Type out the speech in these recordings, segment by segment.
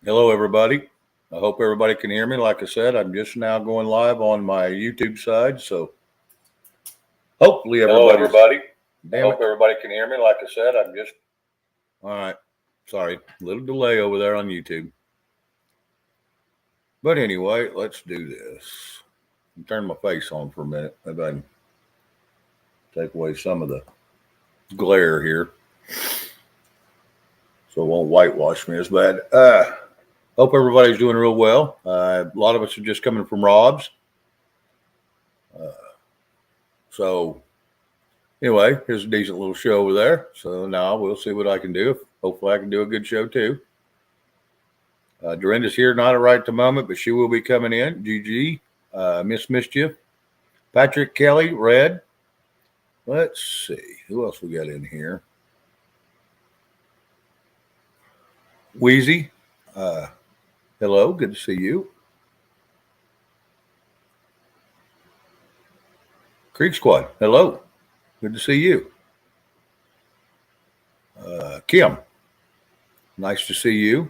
Hello, everybody. I hope everybody can hear me. Like I said, I'm just now going live on my YouTube side, so hopefully Hello, everybody's. everybody. I Damn hope it! everybody can hear me. Like I said, I'm just. All right, sorry, a little delay over there on YouTube. But anyway, let's do this. Turn my face on for a minute. Maybe I can take away some of the glare here, so it won't whitewash me as bad. Hope everybody's doing real well. A lot of us are just coming from Rob's. So anyway, here's a decent little show over there. So now we'll see what I can do. Hopefully I can do a good show too. Dorinda's here, not right at the moment, but she will be coming in. GG, Miss Mischief, Patrick Kelly, Red. Let's see. Who else we got in here? Wheezy. Hello, good to see you. Creek Squad. Hello. Good to see you. Kim. Nice to see you.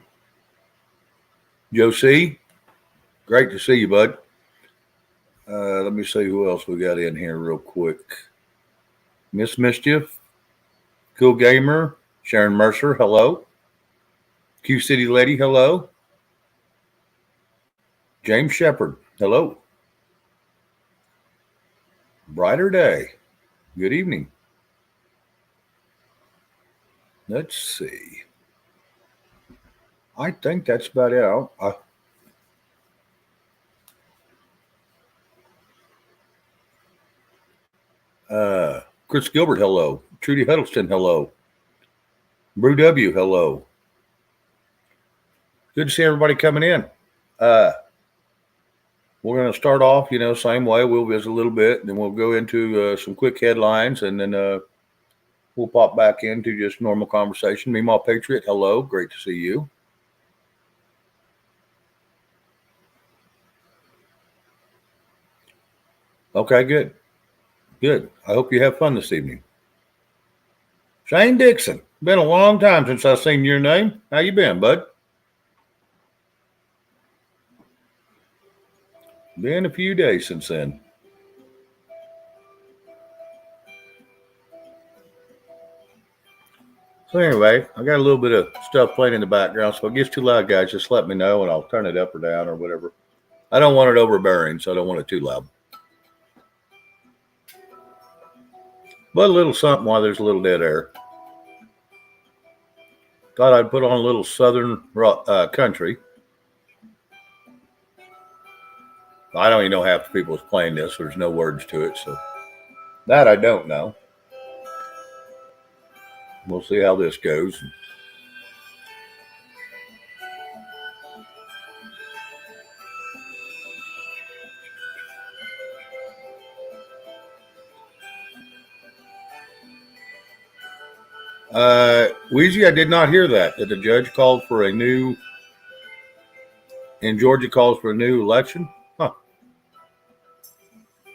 Joe C. Great to see you, bud. Let me see who else we got in here real quick. Miss Mischief. Cool Gamer. Sharon Mercer. Hello. Q City Lady. Hello. James Shepard. Hello. Brighter day. Good evening. Let's see. I think that's about it. Chris Gilbert, hello. Trudy Huddleston, hello. Brew W, hello. Good to see everybody coming in. We're going to start off, same way. We'll visit a little bit, and then we'll go into some quick headlines, and then we'll pop back into just normal conversation. Meemaw Patriot, hello. Great to see you. Okay, good. Good. I hope you have fun this evening. Shane Dixon. Been a long time since I've seen your name. How you been, bud? Been a few days since then. So anyway, I got a little bit of stuff playing in the background. So if it gets too loud, guys, just let me know and I'll turn it up or down or whatever. I don't want it overbearing, so I don't want it too loud. But a little something while there's a little dead air. Thought I'd put on a little southern country. I don't even know half the people that's playing this. So there's no words to it, so that I don't know. We'll see how this goes. Wheezy, I did not hear that the judge called for a new, in Georgia calls for a new election. Huh.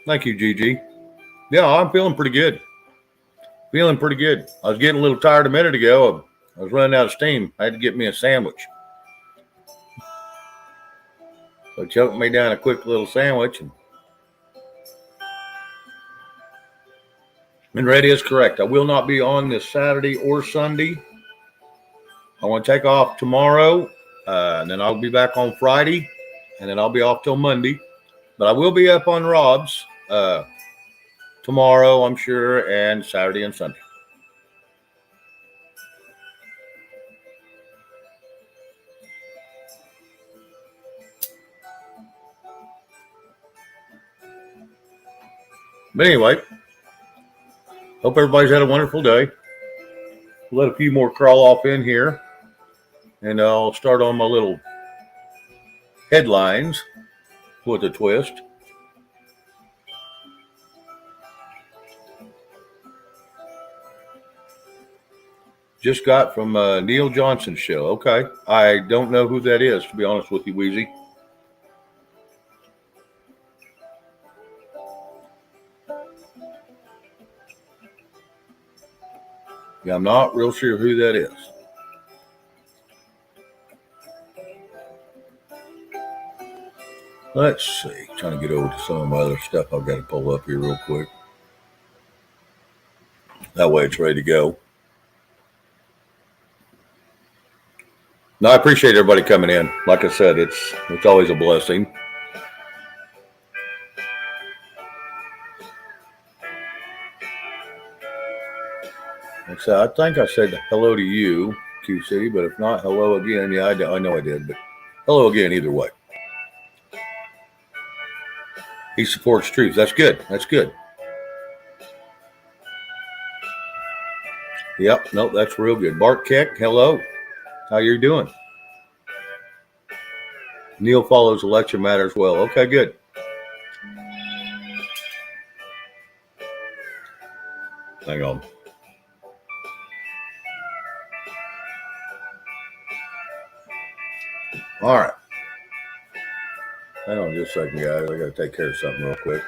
Thank you, Gigi. Yeah, I'm feeling pretty good. Feeling pretty good. I was getting a little tired a minute ago. I was running out of steam. I had to get me a sandwich. So choked me down a quick little sandwich. And Red is correct. I will not be on this Saturday or Sunday. I want to take off tomorrow, and then I'll be back on Friday, and then I'll be off till Monday. But I will be up on Rob's tomorrow, I'm sure, and Saturday and Sunday. But anyway, hope everybody's had a wonderful day. Let a few more crawl off in here, and I'll start on my little headlines with a twist. Just got from Neil Johnson's show. Okay. I don't know who that is, to be honest with you, Wheezy. Yeah, I'm not real sure who that is. Let's see. Trying to get over to some of my other stuff I've got to pull up here real quick. That way it's ready to go. No, I appreciate everybody coming in. Like I said, it's always a blessing. So I think I said hello to you, QC, but if not, hello again. Yeah, I know I did, but hello again either way. He supports truth. That's good. That's good. Yep. Nope. That's real good. Bart Keck, hello. How you doing? Neil follows election matters well. Okay, good. Hang on. All right. Hang on just a second, guys. I got to take care of something real quick.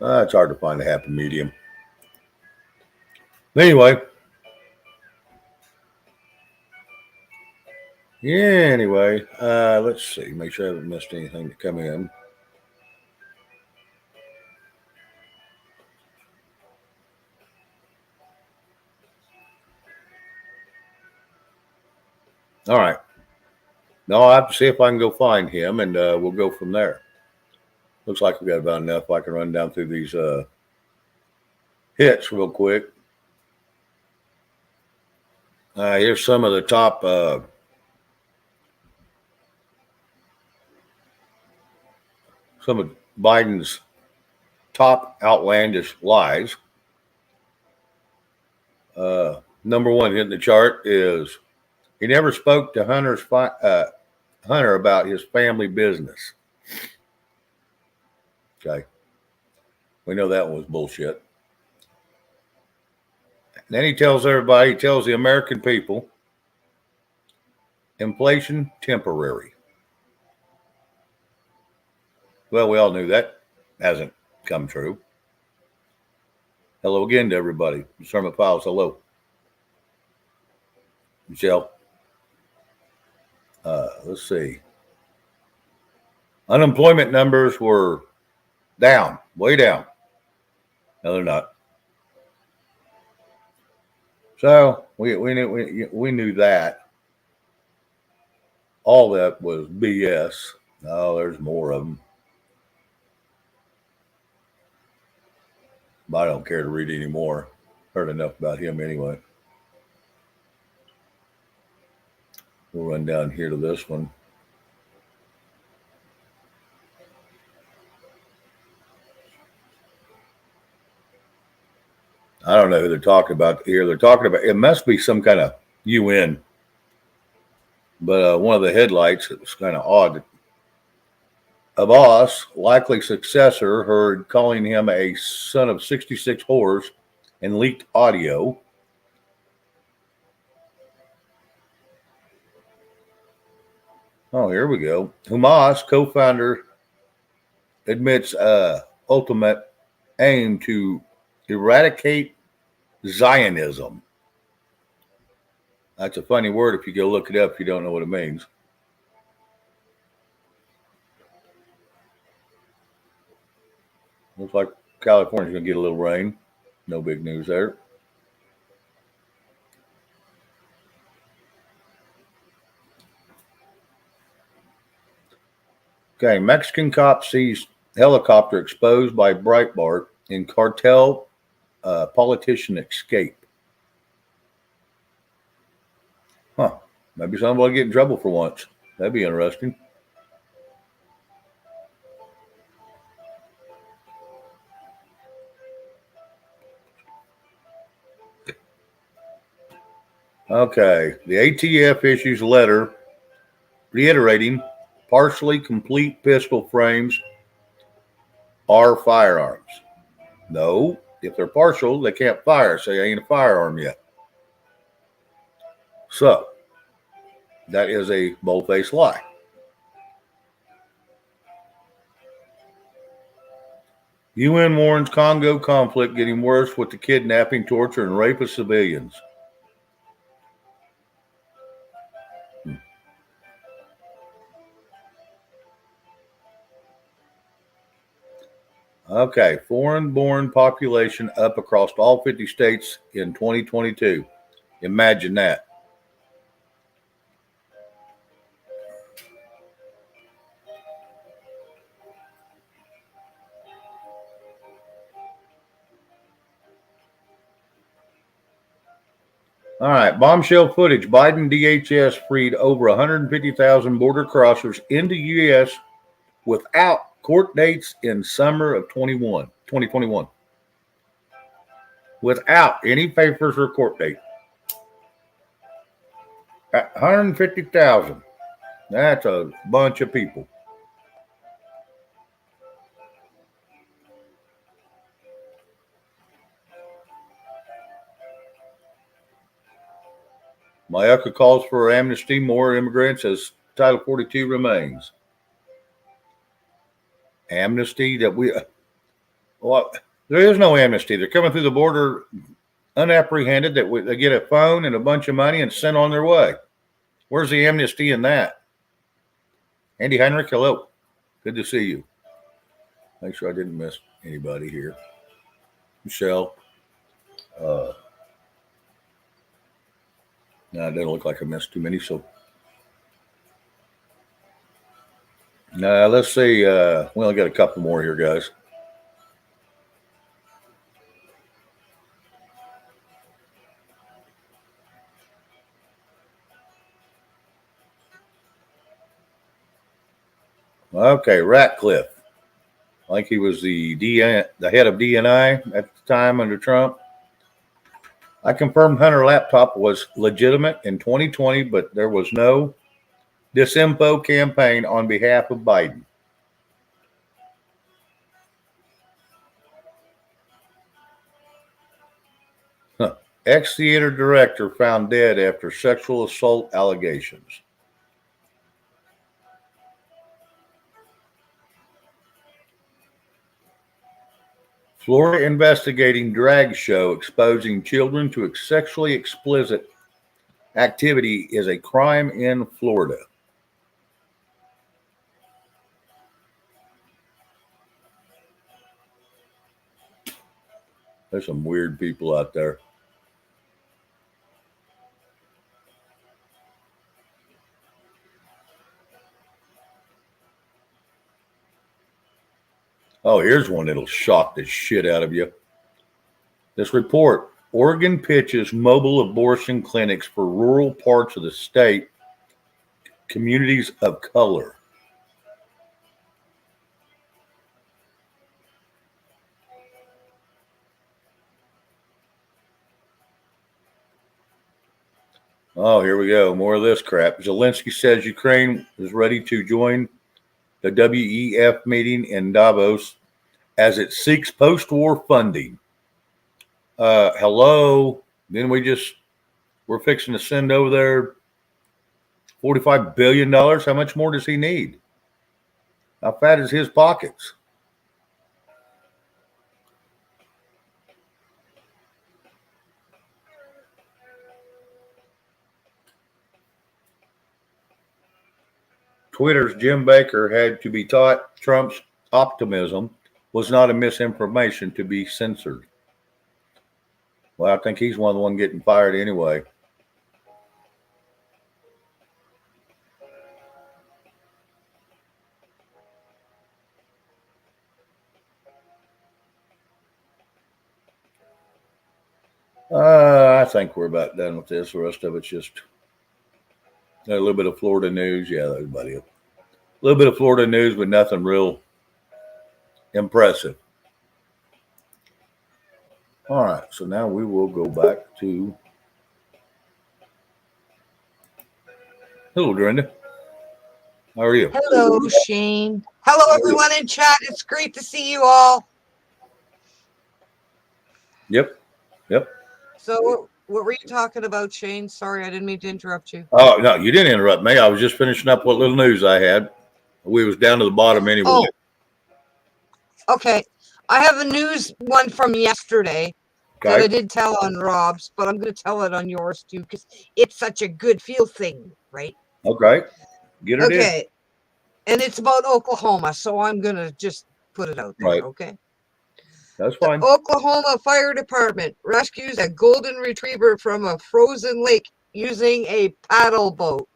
It's hard to find a happy medium. Anyway. Let's see. Make sure I haven't missed anything to come in. All right. No, I'll have to see if I can go find him, and we'll go from there. Looks like we've got about enough. I can run down through these hits real quick. Here's some of the top some of Biden's top outlandish lies. Number one hitting the chart is he never spoke to Hunter about his family business. Okay. We know that one was bullshit. And then he tells the American people, inflation temporary. Well, we all knew that hasn't come true. Hello again to everybody. Sermon Files, hello. Michelle. Let's see. Unemployment numbers were down, way down. No, they're not. So we knew that. All that was BS. Oh, there's more of them. But I don't care to read anymore. Heard enough about him anyway. We'll run down here to this one. I don't know who they're talking about here. They're talking about, it must be some kind of UN. But one of the headlights, it was kind of odd. Abbas, likely successor, heard calling him a son of 66 whores and leaked audio. Oh, here we go. Hamas co-founder admits ultimate aim to eradicate Zionism. That's a funny word if you go look it up if you don't know what it means. Looks like California's going to get a little rain. No big news there. Okay, Mexican cop sees helicopter exposed by Breitbart in cartel politician escape. Huh. Maybe somebody will get in trouble for once. That'd be interesting. Okay. The ATF issues a letter reiterating partially complete pistol frames are firearms. No, if they're partial, they can't fire, so they ain't a firearm yet. So, that is a bold-faced lie. UN warns Congo conflict getting worse with the kidnapping, torture, and rape of civilians. Okay, foreign-born population up across all 50 states in 2022. Imagine that. All right, bombshell footage. Biden DHS freed over 150,000 border crossers into U.S. without court dates in summer of 2021. Without any papers or court date. 150,000. That's a bunch of people. Mayoka calls for amnesty, more immigrants as Title 42 remains. Amnesty that well, there is no amnesty. They're coming through the border unapprehended, they get a phone and a bunch of money and sent on their way. Where's the amnesty in that? Andy Heinrich, hello. Good to see you. Make sure I didn't miss anybody here. Michelle. No, it doesn't look like I missed too many. So, let's see. We only got a couple more here, guys. Okay, Ratcliffe. I think he was the head of DNI at the time under Trump. I confirmed Hunter laptop was legitimate in 2020, but there was no disinfo campaign on behalf of Biden. Ex-theater director found dead after sexual assault allegations. Florida investigating drag show exposing children to sexually explicit activity is a crime in Florida. There's some weird people out there. Oh, here's one that'll shock the shit out of you. This report, Oregon pitches mobile abortion clinics for rural parts of the state, communities of color. Oh, here we go. More of this crap. Zelensky says Ukraine is ready to join the WEF meeting in Davos as it seeks post-war funding. Hello. Then we're fixing to send over there $45 billion. How much more does he need? How fat is his pockets? Twitter's Jim Baker had to be taught Trump's optimism was not a misinformation to be censored. Well, I think he's one of the ones getting fired anyway. I think we're about done with this. The rest of it's just a little bit of Florida news. Yeah, everybody. A little bit of Florida news, but nothing real impressive. All right, so now we will go back to. Hello, Brenda. How are you? Hello, Shane. Hello, everyone in chat. It's great to see you all. Yep. So, what were you talking about, Shane? Sorry, I didn't mean to interrupt you. Oh, no, you didn't interrupt me. I was just finishing up what little news I had. We was down to the bottom anyway. Oh, okay. I have a news one from yesterday that I Okay. did tell on Rob's, but I'm going to tell it on yours too because it's such a good feel thing, right? Okay. Get it in. Okay. And it's about Oklahoma, so I'm going to just put it out there, Right. okay? That's The fine. Oklahoma Fire Department rescues a golden retriever from a frozen lake using a paddle boat.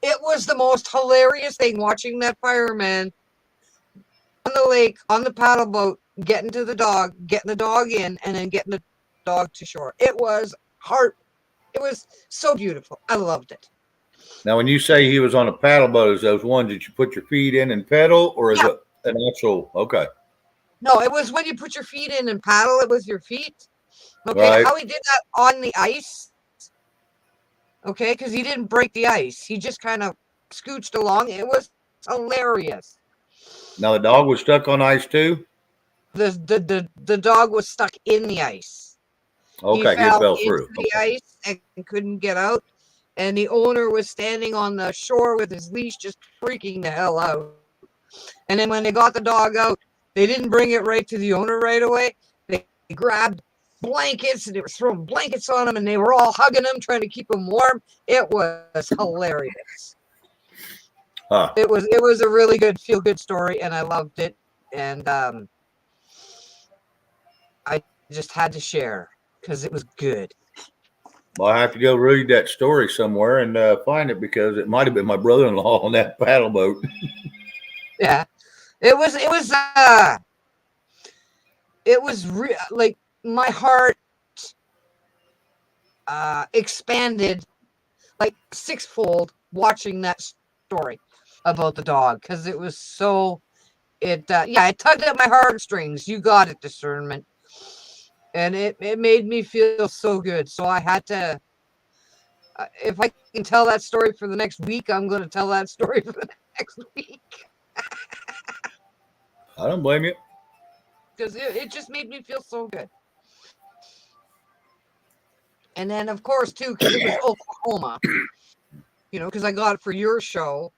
It was the most hilarious thing watching that fireman on the lake, on the paddle boat, getting the dog in, and then getting the dog to shore. It was so beautiful. I loved it. Now, when you say he was on a paddle boat, is those ones that you put your feet in and pedal, or is Yeah. it an actual? Okay. No, it was when you put your feet in and paddle it with your feet. Okay, Right. how he did that on the ice. Okay, because he didn't break the ice. He just kind of scooched along. It was hilarious. Now the dog was stuck on ice too. The dog was stuck in the ice. He Okay, he fell fell into through. the ice and couldn't get out. And the owner was standing on the shore with his leash, just freaking the hell out. And then when they got the dog out, they didn't bring it right to the owner right away. They grabbed blankets and they were throwing blankets on him, and they were all hugging him, trying to keep him warm. It was hilarious. Huh. It was a really good feel good story, and I loved it. And I just had to share because it was good. Well, I have to go read that story somewhere and find it because it might have been my brother-in-law on that paddle boat. Yeah, it was like my heart expanded like sixfold watching that story about the dog because it was so it tugged at my heartstrings. You got it, discernment, and it made me feel so good. So I had to. If I can tell that story for the next week, I'm going to tell that story for the next week I don't blame you. because it just made me feel so good. And then, of course, too, because it was Oklahoma, because I got it for your show,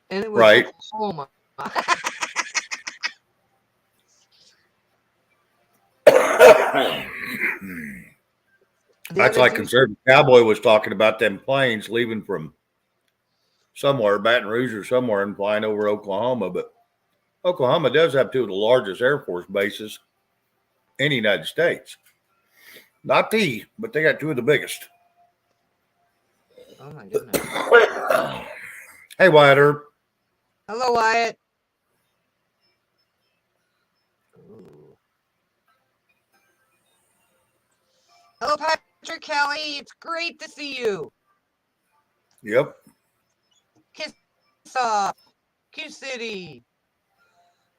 and it was Right. Oklahoma. That's like Conservative Cowboy was talking about them planes leaving from somewhere, Baton Rouge or somewhere, and flying over Oklahoma. But Oklahoma does have two of the largest Air Force bases in the United States. Not the, but they got two of the biggest. Oh my goodness. Hey, Wyatt Earp. Hello, Wyatt. Ooh. Hello, Patrick Kelly. It's great to see you. Yep. Kiss off. Q City.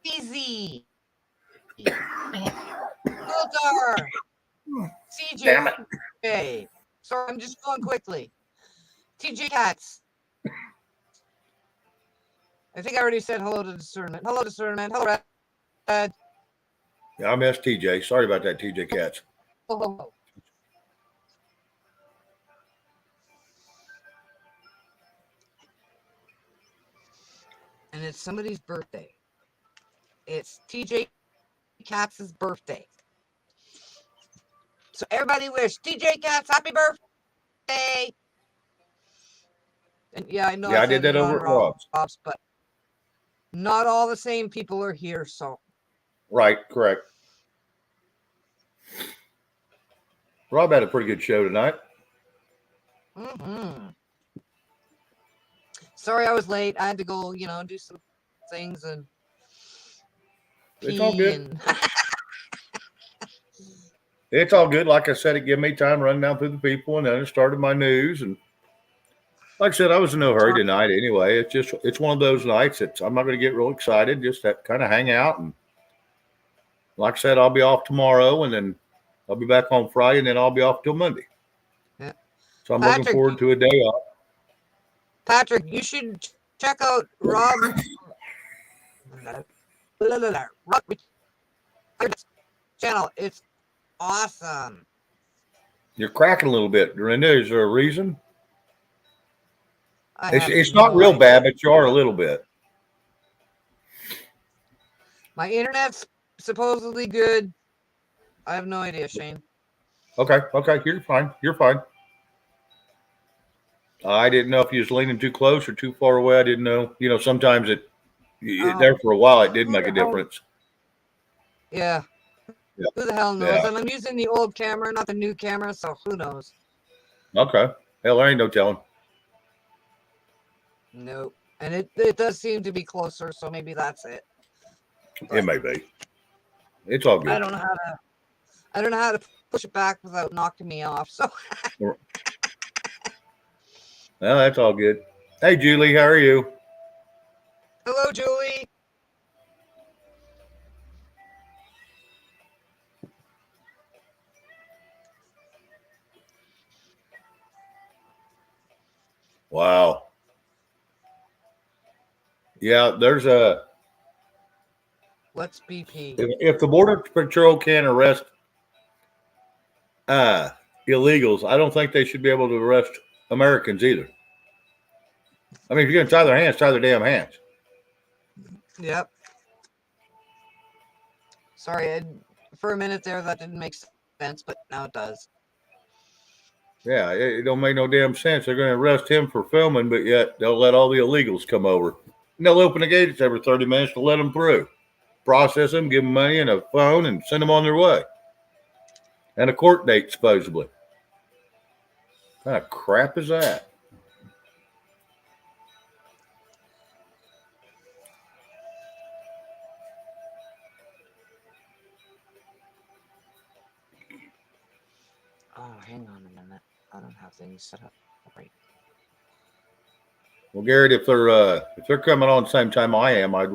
Easy. Filter. CJ. Damn it. Okay. Sorry, I'm just going quickly. TJ Cats. I think I already said hello to discernment. Hello, discernment. Hello, Red. Yeah, I missed TJ. Sorry about that, TJ Cats. Hello. And it's somebody's birthday. It's TJ Katz's birthday. So everybody wish TJ Katz happy birthday. And yeah, I know Yeah, I did that over at Rob's. but not all the same people are here, so. Right, correct. Rob had a pretty good show tonight. Mm-hmm. Sorry I was late. I had to go, do some things and It's all good. and It's all good. Like I said, it gave me time running down through the people, and then I started my news. And like I said, I was in no hurry tonight anyway. It's one of those nights that I'm not going to get real excited, just that kind of hang out. And like I said, I'll be off tomorrow, and then I'll be back on Friday, and then I'll be off till Monday. Yeah. So I'm looking forward to a day off. Patrick, you should check out Rob channel. It's awesome. You're cracking a little bit, Dorinda. Is there a reason? It's no not real idea. bad, but you are a little bit. My internet supposedly good. I have no idea, Shane. Okay. You're fine. You're fine. I didn't know if you was leaning too close or too far away. I didn't know. Sometimes there for a while it did Who make the a hell- difference. Yeah. Yeah. Who the hell knows? Yeah. And I'm using the old camera, not the new camera, so who knows? Okay. Hell, there ain't no telling. Nope. And it does seem to be closer, so maybe that's it. It may be. It's all good. I don't know how to push it back without knocking me off. So Well, that's all good. Hey, Julie, how are you? hello, Julie. Wow. Yeah, there's a. What's BP? If the Border Patrol can't arrest illegals, I don't think they should be able to arrest Americans either. I mean, if you're going to tie their hands, tie their damn hands. Yep. Sorry, for a minute there that didn't make sense, but now it does. Yeah, it don't make no damn sense. They're going to arrest him for filming, but yet they'll let all the illegals come over. And they'll open the gates every 30 minutes to let them through. Process them, give them money and a phone, and send them on their way. And a court date, supposedly. What kind of crap is that? Oh, hang on a minute. I don't have things set up right. Well, Garrett, if they're coming on the same time I am, I'd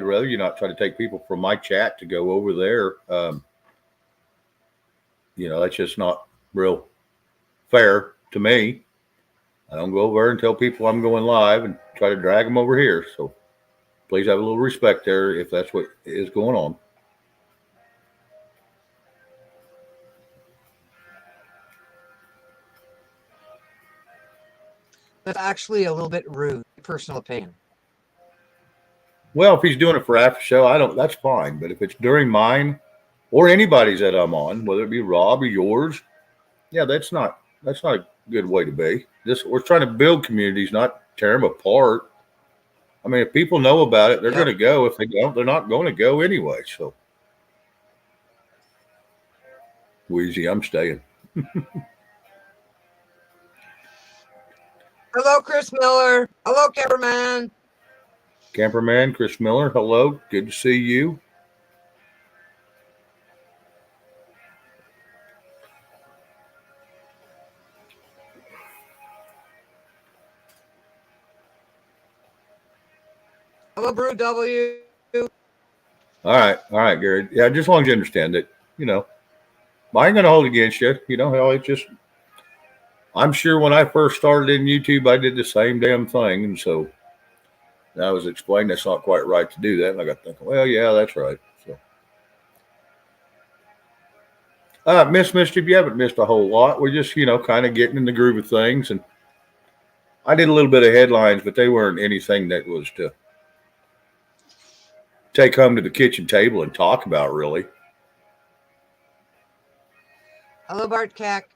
rather you not try to take people from my chat to go over there. That's just not real fair to me. I don't go over and tell people I'm going live and try to drag them over here. So please have a little respect there if that's what is going on. That's actually a little bit rude. Personal opinion. Well, if he's doing it for after show, that's fine. But if it's during mine or anybody's that I'm on, whether it be Rob or yours, yeah, that's not a good way to be. We're trying to build communities, not tear them apart. I mean, if people know about it, they're going to go. If they don't, they're not going to go anyway. So, Wheezy, I'm staying. Hello, Chris Miller. Hello, cameraman. Camperman, Chris Miller, hello. Good to see you. Hello, Brew W. All right, Gary. Yeah, just as long as you understand that, I ain't going to hold against you. Hell, it's just, I'm sure when I first started in YouTube, I did the same damn thing. And so I was explained that's not quite right to do that. And I got thinking, well, yeah, that's right. So, Miss Mischief, you haven't missed a whole lot. We're just, kind of getting in the groove of things. And I did a little bit of headlines, but they weren't anything that was to take home to the kitchen table and talk about, really. Hello, Bart Cack.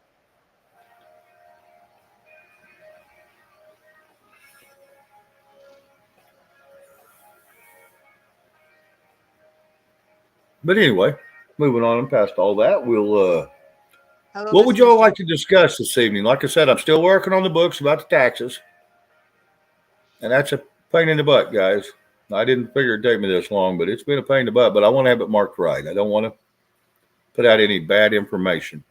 But anyway, moving on and past all that, Hello, what would Mr. y'all like to discuss this evening? Like I said, I'm still working on the books about the taxes. And that's a pain in the butt, guys. I didn't figure it'd take me this long, but it's been a pain in the butt. But I want to have it marked right. I don't want to put out any bad information.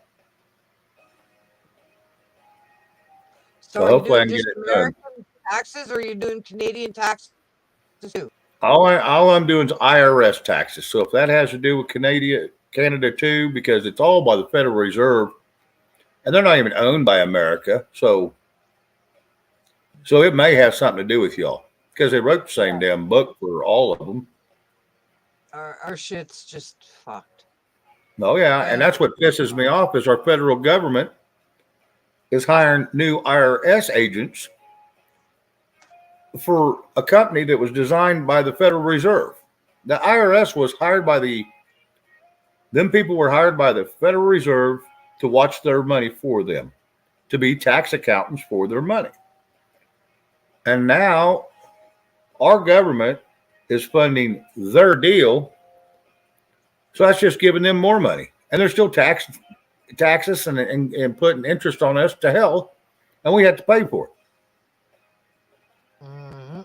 So hopefully I are you can doing get just it done. American taxes, or are you doing Canadian taxes too? All I'm doing is IRS taxes. So if that has to do with Canada too, because it's all by the Federal Reserve, and they're not even owned by America. So it may have something to do with y'all because they wrote the same damn book for all of them. Our shit's just fucked. Oh yeah, and that's what pisses me off is our federal government is hiring new IRS agents for a company that was designed by the Federal Reserve. The IRS was hired by the Them people were hired by the Federal Reserve to watch their money for them, to be tax accountants for their money. And now our government is funding their deal. So that's just giving them more money. And they're still tax us and putting interest on us to hell. And we have to pay for it. Mm-hmm.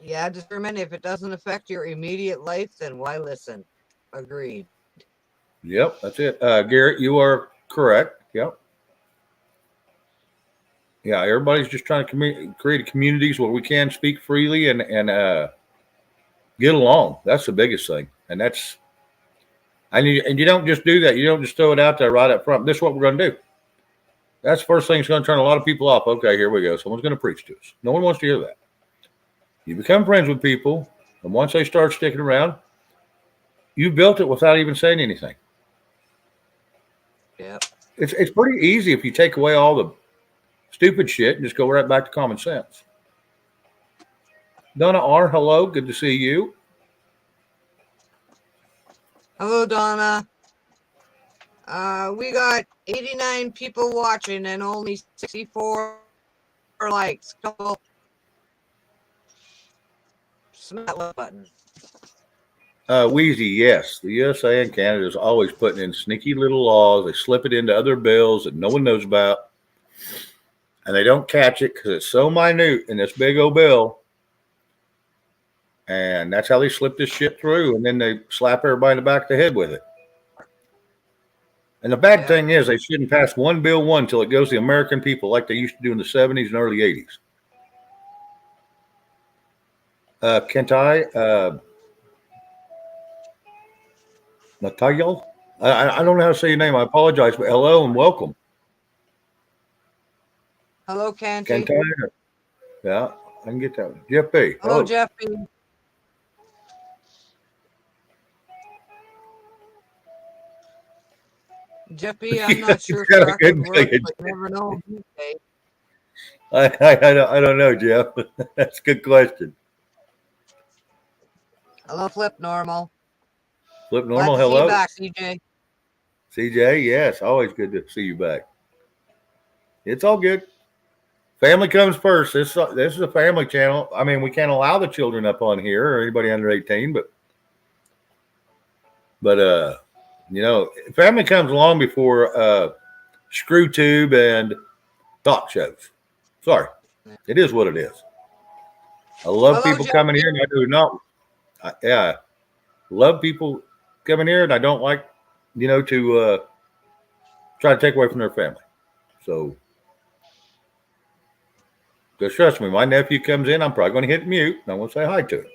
Yeah, determine if it doesn't affect your immediate life, then why listen? Agreed. Yep, that's it. Garrett, you are correct. Yep. Yeah, everybody's just trying to create communities where we can speak freely and get along. That's the biggest thing. And you don't just do that. You don't just throw it out there right up front. This is what we're going to do. That's the first thing that's going to turn a lot of people off. Okay, here we go. Someone's going to preach to us. No one wants to hear that. You become friends with people, and once they start sticking around, you built it without even saying anything. Yep. It's pretty easy if you take away all the stupid shit and just go right back to common sense. Donna R, hello. Good to see you. Hello, Donna. We got 89 people watching and only 64 likes. Go smash that like button. Wheezy, yes. The USA and Canada is always putting in sneaky little laws. They slip it into other bills that no one knows about. And they don't catch it because it's so minute in this big old bill. And that's how they slip this shit through. And then they slap everybody in the back of the head with it. And the bad thing is they shouldn't pass one bill until it goes to the American people like they used to do in the 70s and early 80s. Kentai, Natalia, I don't know how to say your name. I apologize, but hello and welcome. Hello, Canty. Kentai, yeah, I can get that one. Jeff B. Hello, Jeff B. Jeff B, I'm not sure if that could work, but you never know. I don't know, Jeff. That's a good question. Hello, Flip Normal. Flip Normal, Glad to hello. See you back, CJ. CJ, yes, always good to see you back. It's all good. Family comes first. This is a family channel. I mean, we can't allow the children up on here or anybody under 18, but you know, family comes along before screw tube and talk shows. Sorry, it is what it is. I love people coming here, and I do not. Yeah, love people coming here, and I don't like, you know, to try to take away from their family. So, just trust me, my nephew comes in, I'm probably going to hit mute, and I'm going to say hi to him.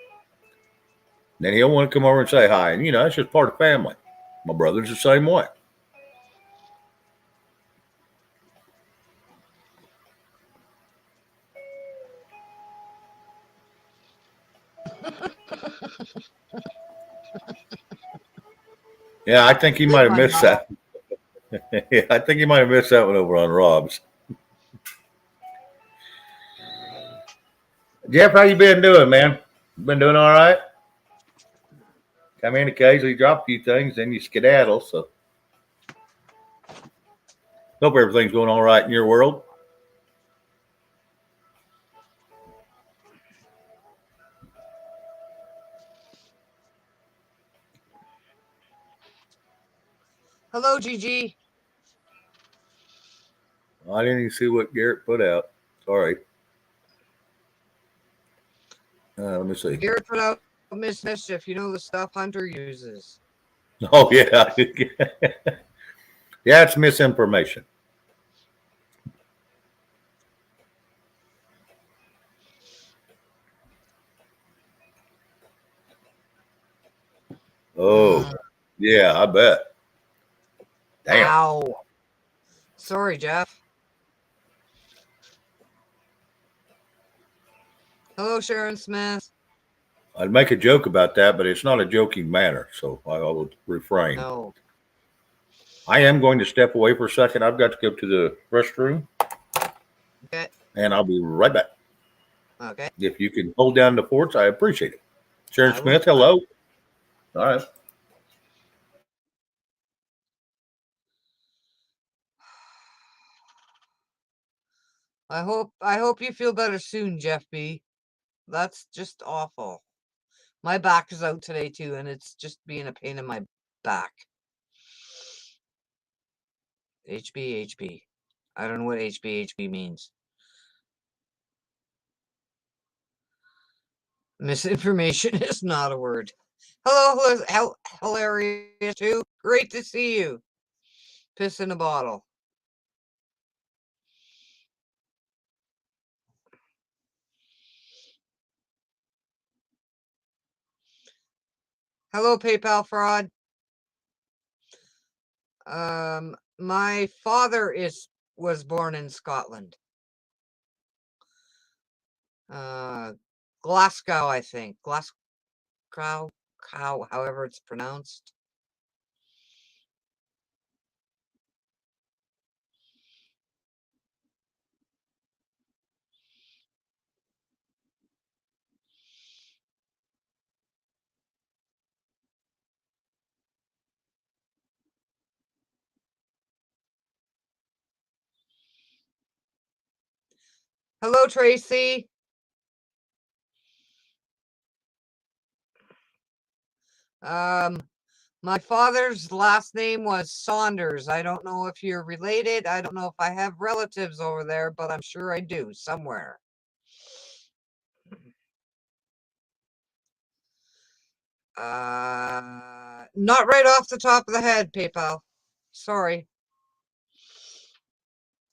Then he'll want to come over and say hi, and you know, that's just part of family. My brother's the same way. Yeah, I think he might have missed that. Yeah, I think he might have missed that one over on Rob's. Jeff, how you been doing, man? Been doing all right? Come in occasionally, drop a few things, then you skedaddle. So, hope everything's going all right in your world. Hello, Gigi. I didn't even see what Garrett put out. Sorry. Let me see. Garrett put out Miss Mischief. You know the stuff Hunter uses. Oh, yeah. Yeah, it's misinformation. Oh, yeah, I bet. Damn. Ow. Sorry, Jeff. Hello, Sharon Smith. I'd make a joke about that, but it's not a joking manner, so I will refrain. No. I am going to step away for a second. I've got to go to the restroom. Okay. And I'll be right back. Okay. If you can hold down the forts, I appreciate it. Sharon I will Smith, try. hello. All right. I hope you feel better soon, Jeff B. That's just awful. My back is out today too, and it's just being a pain in my back. HB. I don't know what HB means. Misinformation is not a word. Hello, hilarious too. Great to see you. Piss in a bottle. Hello, PayPal fraud. My father was born in Scotland. Glasgow, I think. Glasgow, however it's pronounced. Hello, Tracy. My father's last name was Saunders. I don't know if you're related. I don't know if I have relatives over there, but I'm sure I do somewhere. Not right off the top of the head, PayPal. Sorry.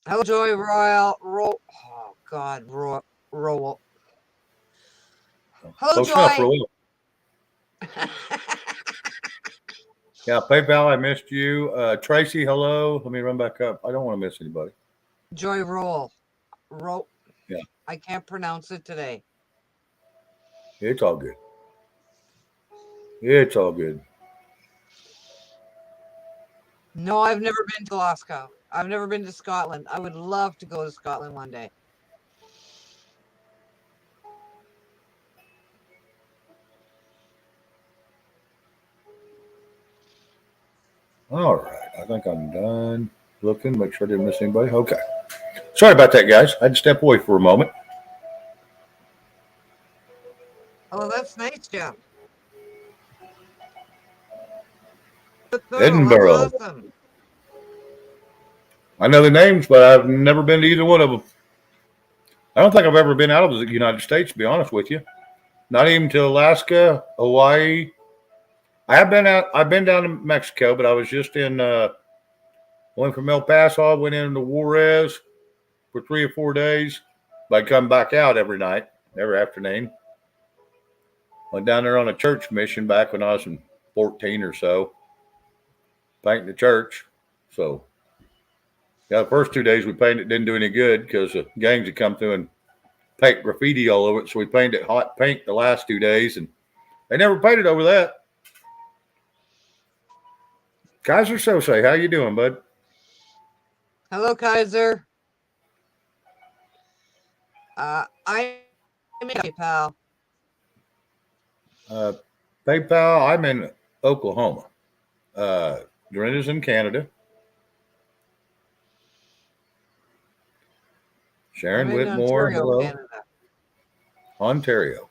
Hello, Joy Royal. Oh, God. Roll. Hello, Close enough, Joy. Roy. Yeah, PayPal, I missed you. Tracy, hello. Let me run back up. I don't want to miss anybody. Joy Roll. Yeah, I can't pronounce it today. it's all good. It's all good. No, I've never been to Glasgow. I've never been to Scotland. I would love to go to Scotland one day. All right. I think I'm done looking. Make sure I didn't miss anybody. Okay. Sorry about that, guys. I had to step away for a moment. Oh, that's nice, Jeff. No, that's Edinburgh. awesome. I know the names, but I've never been to either one of them. I don't think I've ever been out of the United States, to be honest with you. Not even to Alaska, Hawaii. I have been out. I've been down to Mexico, but I was just in. Went from El Paso. I went into Juarez for 3 or 4 days. But I come back out every night, every afternoon. Went down there on a church mission back when I was 14 or so, painting the church. So, yeah, the first 2 days we painted didn't do any good because the gangs had come through and paint graffiti all over it. So we painted hot paint the last 2 days, and they never painted over that. Kaiser Sose, how you doing, bud? Hello, Kaiser. I'm in PayPal. Uh, PayPal, I'm in Oklahoma. Dorinda's in Canada. I'm Sharon in Whitmore, Ontario, hello. Canada. Ontario.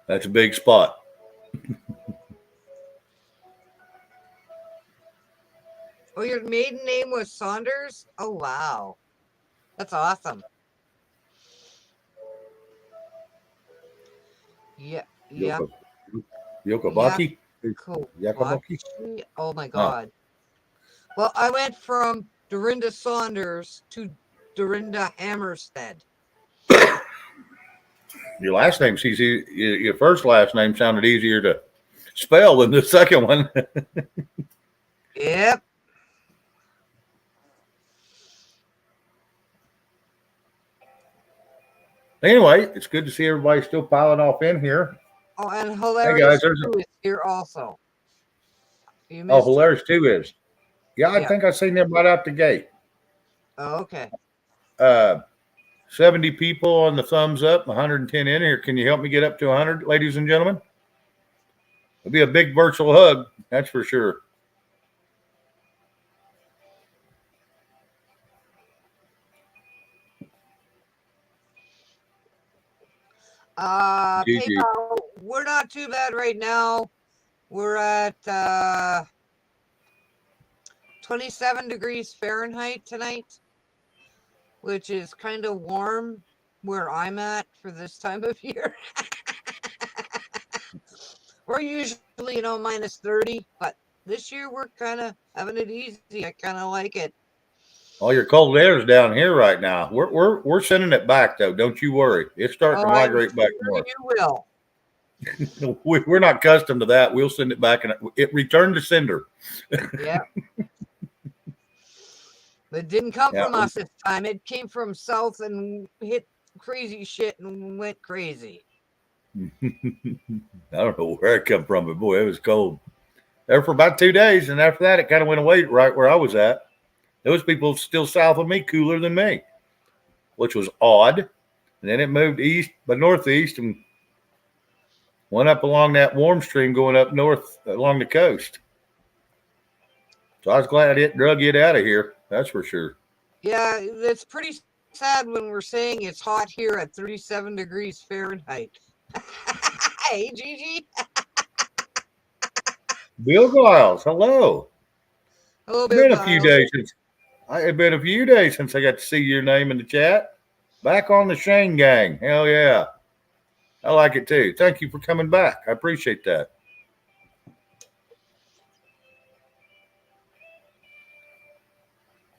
That's a big spot. Oh, your maiden name was Saunders? Oh, wow. That's awesome. Yeah, yeah. Yoko, Yokobaki? Yakobaki? Yakovachi. Oh my Huh. God. Well, I went from Dorinda Saunders to Dorinda Hammerstead. Your last name's easy. Your first last name sounded easier to spell than the second one. Yep. Anyway, it's good to see everybody still piling off in here. Oh, and Hey guys, hilarious there's too is here also. You oh, missed her. hilarious too is. Yeah, I Yeah. think I seen them right out the gate. Oh, okay. Uh, 70 people on the thumbs up, 110 in here. Can you help me get up to 100, ladies and gentlemen? It'll be a big virtual hug, that's for sure. GG. PayPal, we're not too bad right now. We're at 27 degrees Fahrenheit tonight, which is kind of warm where I'm at for this time of year. We're usually, minus 30, but this year we're kind of having it easy. I kind of like it. All your cold air is down here right now. We're sending it back though. Don't you worry. It's starting to migrate back north. You will. We're not accustomed to that. We'll send it back and it returned to sender. Yeah. But it didn't come from us this time. It came from south and hit crazy shit and went crazy. I don't know where it come from, but boy, it was cold. There for about 2 days, and after that, it kind of went away right where I was at. There was people still south of me, cooler than me, which was odd. And then it moved east, but northeast, and went up along that warm stream going up north along the coast. So I was glad it drug it out of here. That's for sure. Yeah, it's pretty sad when we're saying it's hot here at 37 degrees Fahrenheit. Hey, Gigi. Bill Giles, hello. Hello, Bill Giles. It had been a few days since I got to see your name in the chat. Back on the Shane gang. Hell yeah. I like it too. Thank you for coming back. I appreciate that.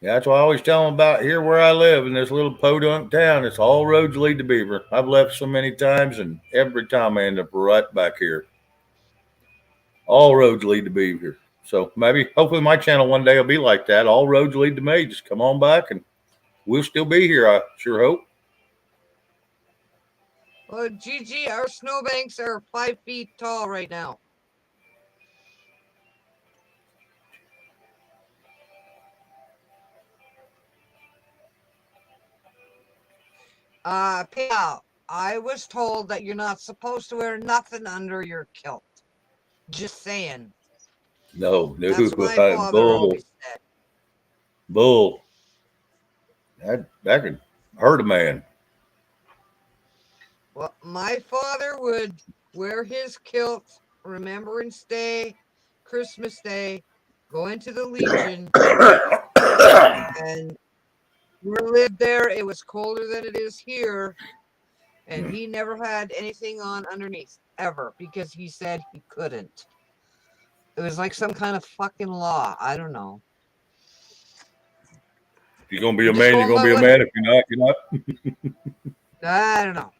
Yeah, that's why I always tell them about here where I live in this little podunk town. It's all roads lead to Beaver. I've left so many times, and every time I end up right back here. All roads lead to Beaver. So maybe, hopefully my channel one day will be like that. All roads lead to me. Just come on back and we'll still be here, I sure hope. Well, Gigi, our snowbanks are 5 feet tall right now. Pal, I was told that you're not supposed to wear nothing under your kilt. Just saying. No, That's what my father always said. Bull. That can hurt a man. Well, my father would wear his kilt Remembrance Day, Christmas Day, go into the Legion, and we lived there. It was colder than it is here, and he never had anything on underneath, ever, because he said he couldn't. It was like some kind of fucking law. I don't know. If you're going to be a man, you're going to be a man. If you're not, you're not. I don't know.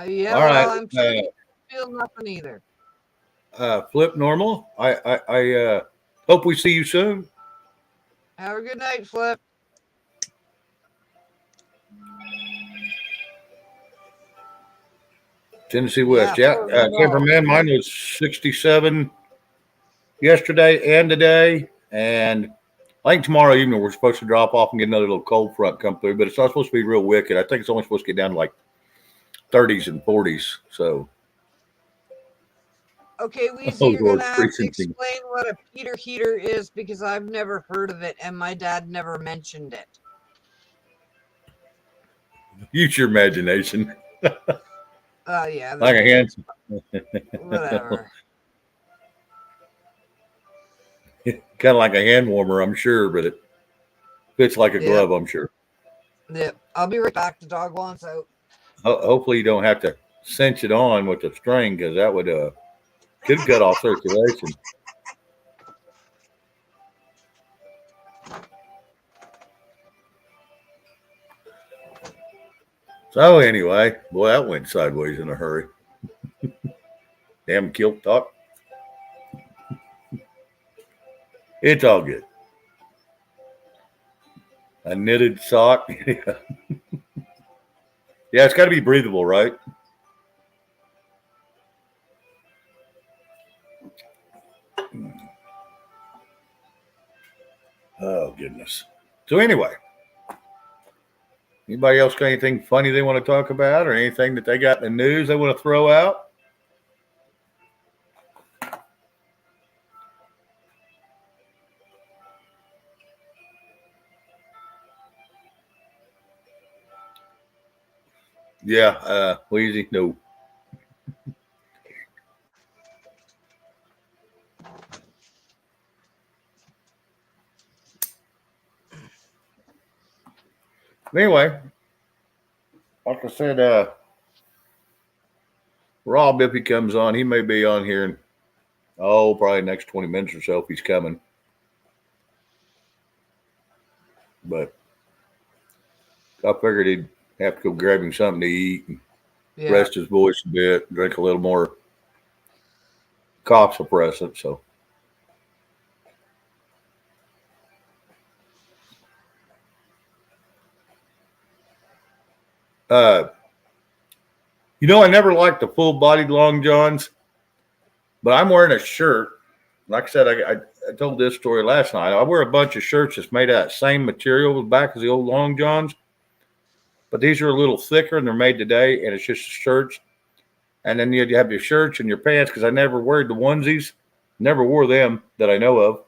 Yeah, all right. well, I'm sure you feel nothing either. Flip Normal, I hope we see you soon. Have a good night, Flip. Tennessee West, yeah. Camperman, mine was 67 yesterday and today, and I think tomorrow evening we're supposed to drop off and get another little cold front come through, but it's not supposed to be real wicked. I think it's only supposed to get down to like 30s and 40s. So, okay, Weezy, you're gonna have to explain what a Peter heater is because I've never heard of it, and my dad never mentioned it. Use your imagination. Yeah. Like a hand. Whatever. Kind of like a hand warmer, I'm sure, but it fits like a glove, I'm sure. Yep. I'll be right back. The dog wants out. Hopefully you don't have to cinch it on with the string because that would could cut off circulation. So anyway, boy, that went sideways in a hurry. Damn kilt talk. It's all good. A knitted sock. Yeah, it's got to be breathable, right? Oh, goodness. So anyway, anybody else got anything funny they want to talk about or anything that they got in the news they want to throw out? Yeah, Wheezy, no. Anyway, like I said, Rob, if he comes on, he may be on here in, probably next 20 minutes or so if he's coming. But I figured he'd have to go grab him something to eat and rest his voice a bit, drink a little more cough suppressant. So, I never liked the full bodied long johns, but I'm wearing a shirt. Like I said, I told this story last night. I wear a bunch of shirts that's made out of the same material as back as the old long johns, but these are a little thicker and they're made today, and it's just shirts. And then you have your shirts and your pants because I never wore the onesies, never wore them that I know of.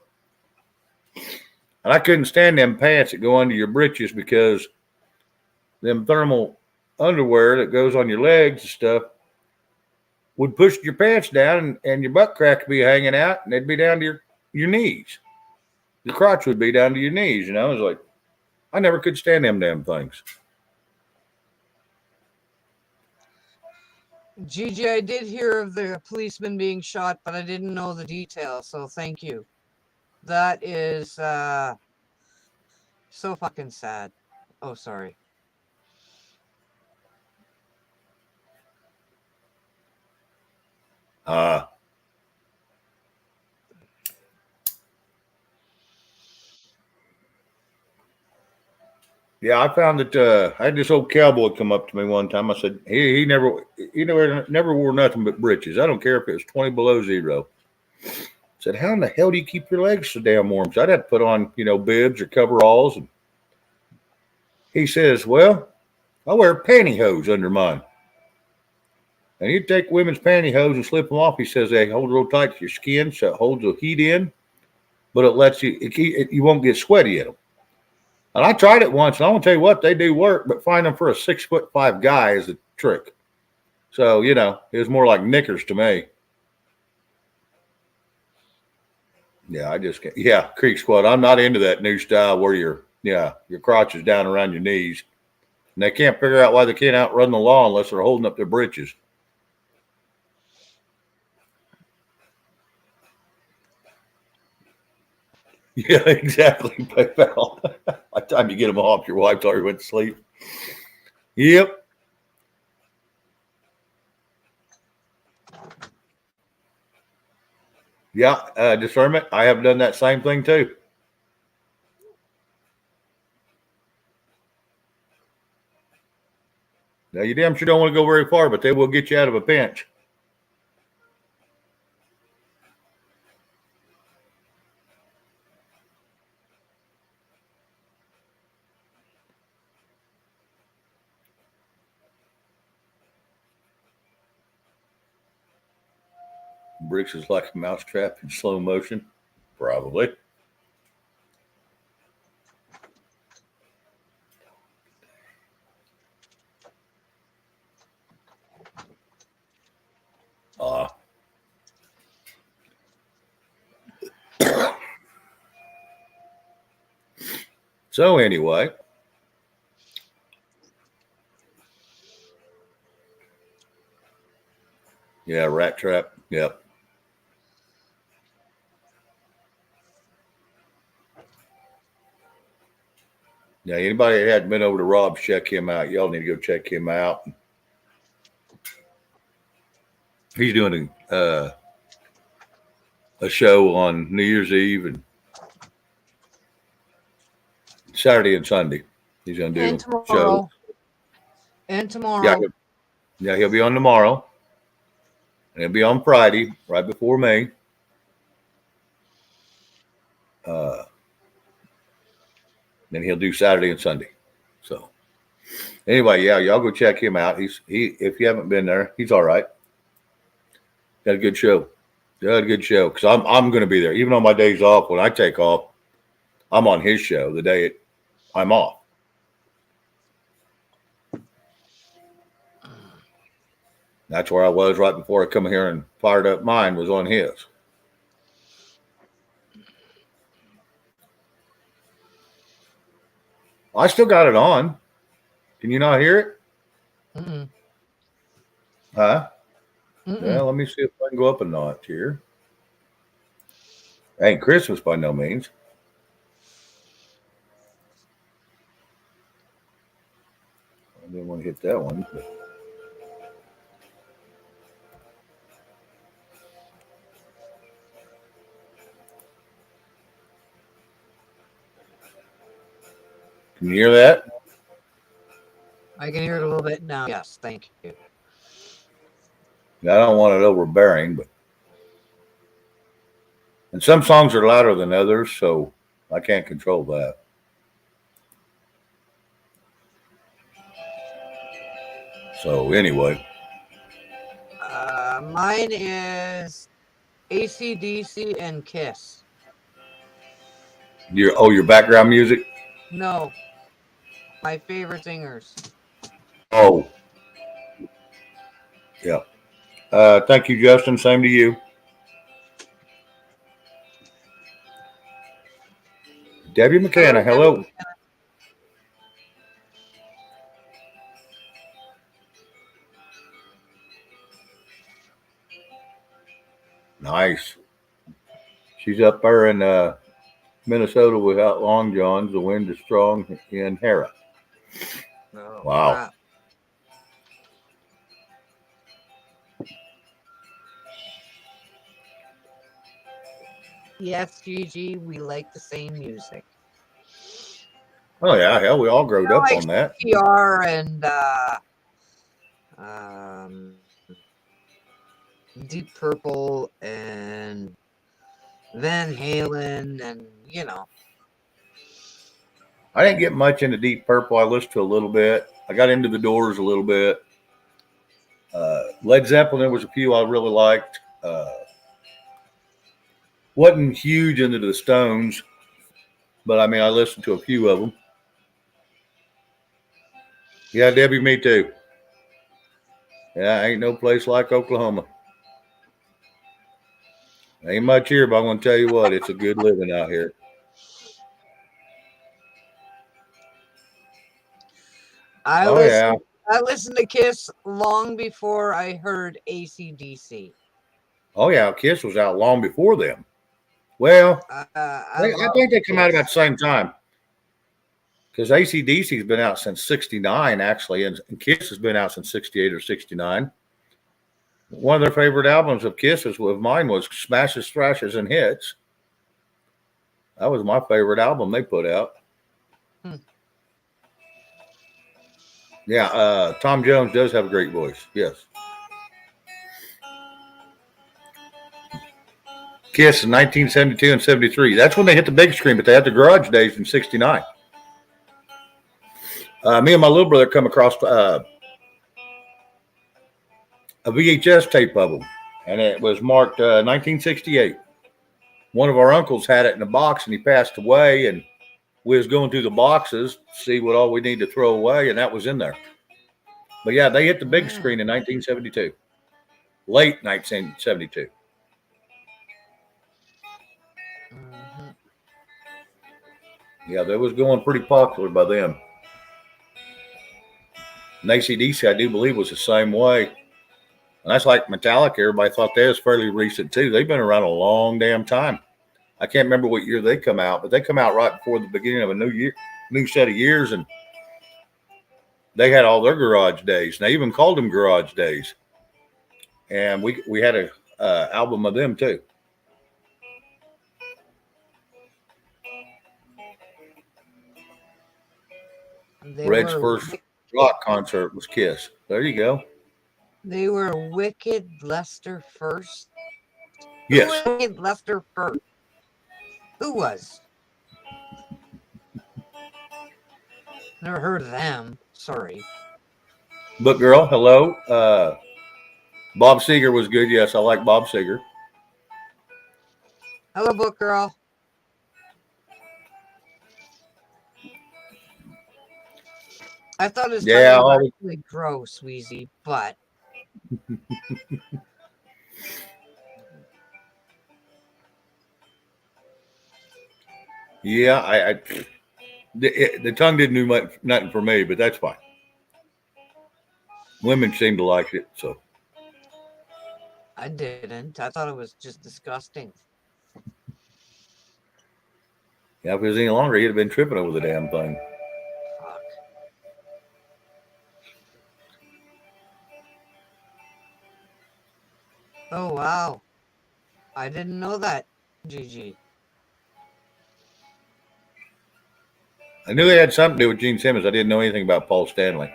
And I couldn't stand them pants that go under your britches because them thermal underwear that goes on your legs and stuff would push your pants down and your butt crack would be hanging out and they'd be down to your knees. Your crotch would be down to your knees. I was like, I never could stand them damn things. Gigi, I did hear of the policeman being shot, but I didn't know the details, so thank you. That is so fucking sad. Oh, sorry. Yeah, I found that I had this old cowboy come up to me one time. I said, he never wore nothing but breeches. I don't care if it was 20 below zero. I said, how in the hell do you keep your legs so damn warm? So I'd have to put on, bibs or coveralls. And he says, well, I wear pantyhose under mine. And you take women's pantyhose and slip them off. He says they hold real tight to your skin, so it holds the heat in, but it lets you won't get sweaty in them. And I tried it once, and I want to tell you what, they do work, but find them for a 6'5" guy is a trick. So, it was more like knickers to me. Yeah, Creek Squad. I'm not into that new style where your crotch is down around your knees. And they can't figure out why they can't outrun the law unless they're holding up their britches. Yeah, exactly. PayPal. By the time you get them off, your wife's already went to sleep. Yep. Yeah, discernment. I have done that same thing too. Now, you damn sure don't want to go very far, but they will get you out of a pinch. Bricks is like a mousetrap in slow motion. Probably. So anyway. Yeah, rat trap. Yep. Yeah, anybody that hadn't been over to Rob's, check him out. Y'all need to go check him out. He's doing a show on New Year's Eve and Saturday and Sunday. He's going to do a show. And tomorrow. Yeah, he'll be on tomorrow. And he'll be on Friday, right before me. Then he'll do Saturday and Sunday. So anyway, yeah, y'all go check him out. He if you haven't been there, he's all right. Got a good show. Got a good show because I'm going to be there even on my days off. When I take off, I'm on his show the day I'm off. That's where I was right before I come here and fired up. Mine was on his. I still got it on. Can you not hear it? Mm-mm. Huh? Mm-mm. Well, let me see if I can go up a notch here. Ain't Christmas by no means. I didn't want to hit that one. But. Can you hear that? I can hear it a little bit now. Yes, thank you. I don't want it overbearing, but and some songs are louder than others, so I can't control that. So anyway, Mine is AC/DC and Kiss. your background music. No, my favorite singers. Oh, yeah. Thank you, Justin. Same to you. Debbie McKenna, hello. Nice. She's up there in Minnesota without long johns. The wind is strong in Hera. No, Wow. Yes, Gigi, we like the same music. Oh yeah, hell, we all growed up on that. PR and Deep Purple and Van Halen, and I didn't get much into Deep Purple. I listened to a little bit. I got into the Doors a little bit. Led Zeppelin, there was a few I really liked. Wasn't huge into the Stones, but I mean, I listened to a few of them. Yeah, Debbie, me too. Yeah, ain't no place like Oklahoma. Ain't much here, but I'm going to tell you what, it's a good living out here. I listened to Kiss long before I heard AC/DC. Oh yeah, Kiss was out long before them. Well, I think they come out about the same time. Because AC/DC has been out since '69, actually, and Kiss has been out since '68 or '69. One of their favorite albums of Kisses of mine was Smashes, Thrashes, and Hits. That was my favorite album they put out. Yeah, Tom Jones does have a great voice. Yes. Kiss in 1972 and 73. That's when they hit the big screen, but they had the garage days in '69. Me and my little brother come across a VHS tape of them, and it was marked 1968. One of our uncles had it in a box, and he passed away, and we was going through the boxes to see what all we need to throw away, and that was in there. But yeah, they hit the big screen in 1972, late 1972. Yeah, they was going pretty popular by then. And AC/DC, I do believe, was the same way. And that's like Metallica. Everybody thought that was fairly recent, too. They've been around a long damn time. I can't remember what year they come out, but they come out right before the beginning of a new set of years, and they had all their garage days. And they even called them garage days. And we had a album of them, too. Red's first rock concert was Kiss. There you go. They were Wicked Lester first. Yes. Who was Wicked Lester first? Who was? Never heard of them. Sorry. Book Girl, hello. Bob Seger was good. Yes, I like Bob Seger. Hello, book girl. I thought his Yeah, tongue was always, actually gross, Wheezy, but yeah. The tongue didn't do much, nothing for me, but that's fine. Women seem to like it, so I didn't. I thought it was just disgusting. yeah. If it was any longer, he'd have been tripping over the damn thing. Fuck. Oh, wow. I didn't know that, GG. I knew they had something to do with Gene Simmons. I didn't know anything about Paul Stanley.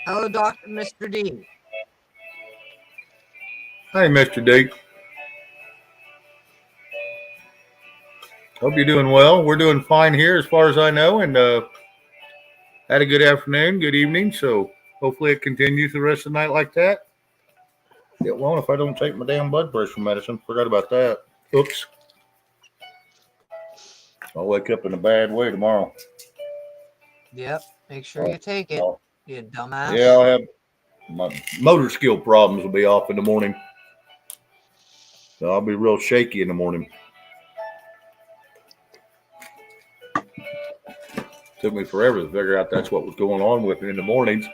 Hello, Dr. Mr. D. Hey, Mr. D. Hope you're doing well. We're doing fine here, as far as I know, and had a good afternoon, good evening. So hopefully it continues the rest of the night like that. It won't if I don't take my damn blood pressure medicine. Forgot about that. Oops. I'll wake up in a bad way tomorrow. Yep. Make sure you take it, Oh, you dumbass. yeah, I'll have my motor skill problems will be off in the morning. So I'll be real shaky in the morning. Took me forever to figure out that's what was going on with me in the mornings.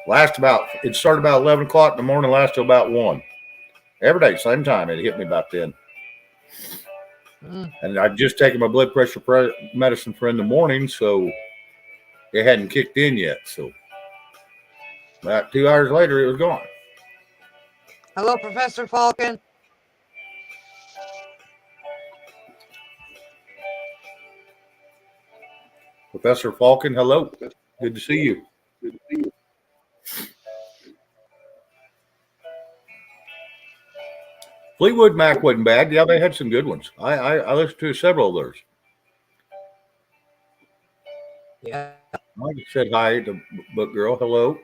It started about 11 o'clock in the morning, last till about 1. Every day, same time. It hit me about then. And I'd just taken my blood pressure medicine for in the morning, so it hadn't kicked in yet. So about 2 hours later, it was gone. Hello, Professor Falcon. Professor Falcon, hello. Good to see you. Fleetwood Mac wasn't bad. Yeah, they had some good ones. I listened to several of theirs. Yeah. I just said hi to Book Girl. Hello.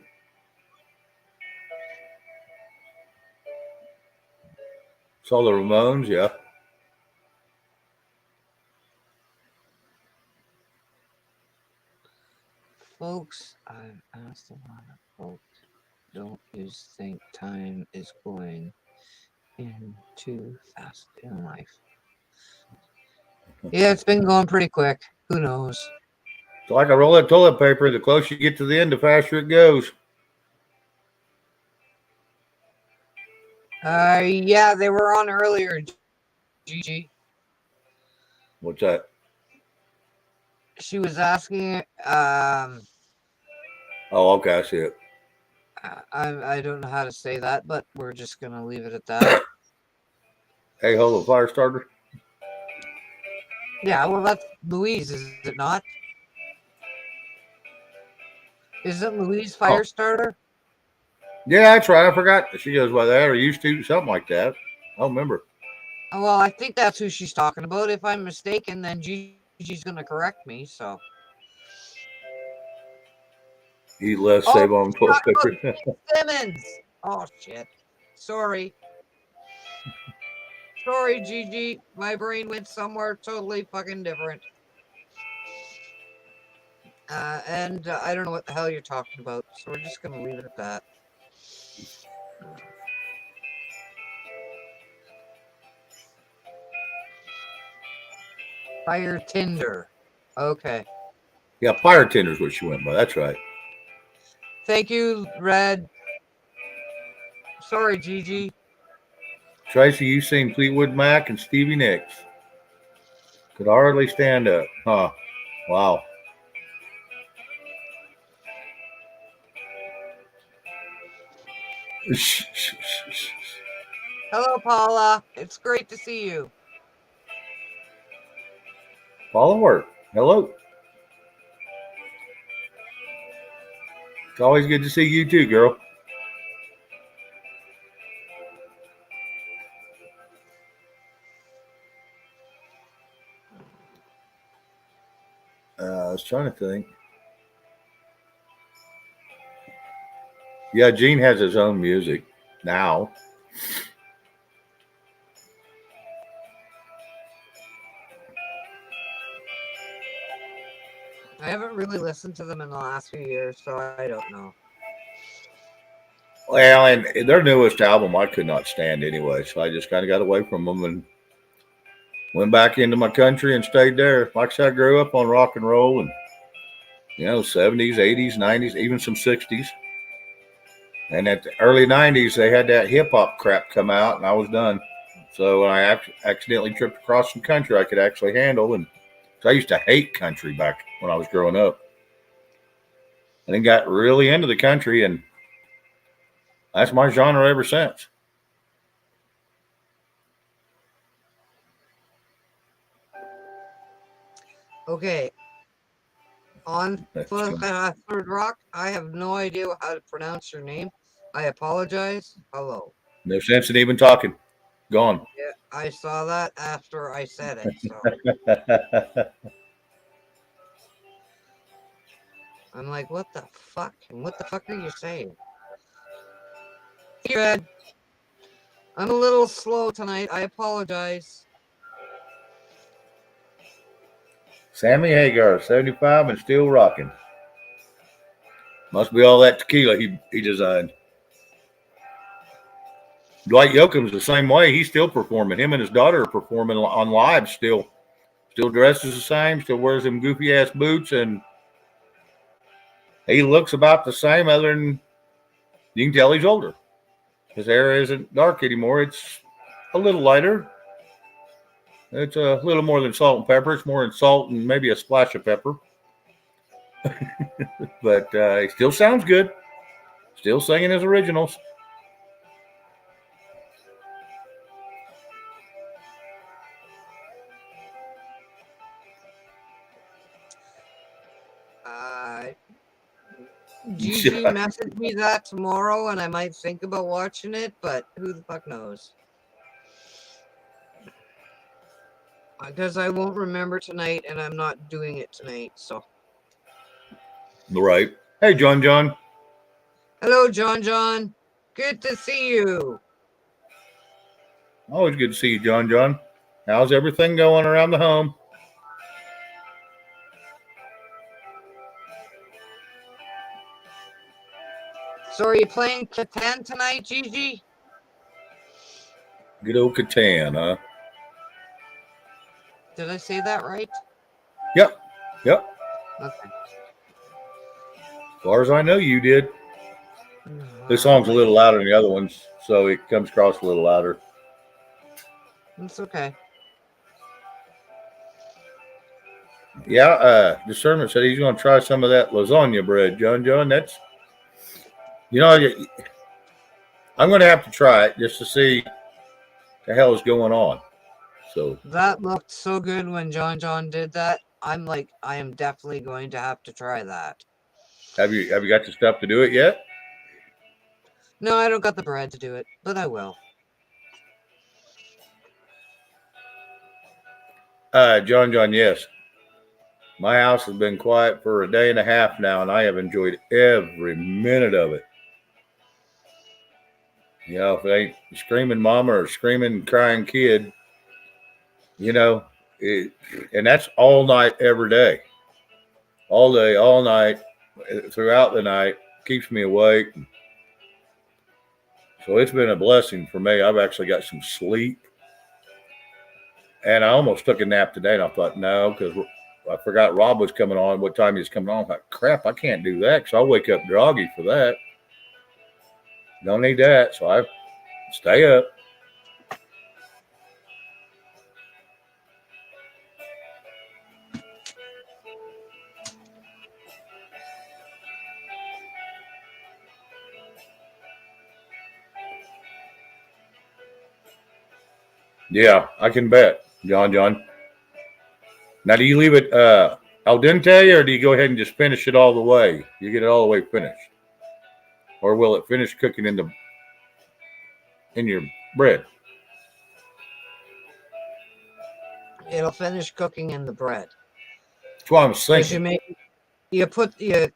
Saw the Ramones. Yeah. Folks, I've asked a lot of folks, don't you think time is going in too fast in life? Yeah, it's been going pretty quick. Who knows? It's like a roll of toilet paper. The closer you get to the end, the faster it goes. Yeah, they were on earlier, GG. What's that? She was asking, Oh, okay. I see it. I don't know how to say that, but we're just gonna leave it at that. Hey, hold the fire starter. Yeah, well, that's Louise, is it not? Isn't Louise Firestarter? Yeah, that's right. I forgot. She goes by that or used to, something like that. I don't remember. Oh, well, I think that's who she's talking about. If I'm mistaken, then Gigi's gonna correct me. So. Eat less, Oh, save on she's toilet talking paper. about Simmons. Oh shit. Sorry. Sorry, Gigi. My brain went somewhere totally fucking different. And I don't know what the hell you're talking about, so we're just gonna leave it at that. Fire Tinder. Okay. Yeah, fire tender's what she went by. That's right. Thank you, Red. Sorry, Gigi. Tracy, you seen Fleetwood Mac and Stevie Nicks. Could hardly stand up. Huh. Wow. Hello, Paula. It's great to see you. Follow her. Hello. It's always good to see you too, girl. I was trying to think. Yeah, Gene has his own music now. I haven't really listened to them in the last few years, so I don't know. Well, and their newest album I could not stand anyway, so I just kind of got away from them and went back into my country and stayed there. Like I said, I grew up on rock and roll and 70s, 80s, 90s, even some 60s. And at the early 90s, they had that hip hop crap come out, and I was done. So I accidentally tripped across some country I could actually handle. And so I used to hate country back when I was growing up. And then got really into the country, and that's my genre ever since. Okay. On That's Third Rock, I have no idea how to pronounce your name. I apologize. Hello. no sense in even talking. Gone. Yeah, I saw that after I said it. So I'm like, what the fuck? And what the fuck are you saying? You're good. I'm a little slow tonight. I apologize. Sammy Hagar, 75 and still rocking. Must be all that tequila he designed. Dwight Yoakam's the same way. He's still performing. Him and his daughter are performing on live still. Still dresses the same, still wears them goofy ass boots, and he looks about the same, other than you can tell he's older. His hair isn't dark anymore. It's a little lighter. It's a little more than salt and pepper. It's more than salt and maybe a splash of pepper. But he still sounds good. Still singing his originals. Gigi messaged me that tomorrow, and I might think about watching it, but who the fuck knows? Because I won't remember tonight, and I'm not doing it tonight, so. Right. Hey, John John. Hello, John John. Good to see you. Always good to see you, John John. How's everything going around the home? So are you playing Catan tonight, Gigi? Good old Catan, huh? Did I say that right? Yep. Okay. As far as I know, you did. This song's a little louder than the other ones, so it comes across a little louder. It's okay. Yeah, Discernment said he's going to try some of that lasagna bread, John John. That's, I'm going to have to try it just to see the hell is going on. So that looked so good when John John did that. I'm like, I am definitely going to have to try that. Have you got the stuff to do it yet? No, I don't got the bread to do it, but I will. John John, yes. My house has been quiet for a day and a half now, and I have enjoyed every minute of it. If it ain't screaming mama or screaming crying kid, and that's all night, every day. All day, all night, throughout the night, keeps me awake. So it's been a blessing for me. I've actually got some sleep. And I almost took a nap today, and I thought, no, because I forgot Rob was coming on, what time he was coming on. I thought, crap, I can't do that because I'll wake up groggy for that. Don't need that, so I stay up. Yeah, I can bet, John John. Now, do you leave it al dente, or do you go ahead and just finish it all the way? You get it all the way finished. or will it finish cooking in your bread? It'll finish cooking in the bread. That's what I was Because thinking. you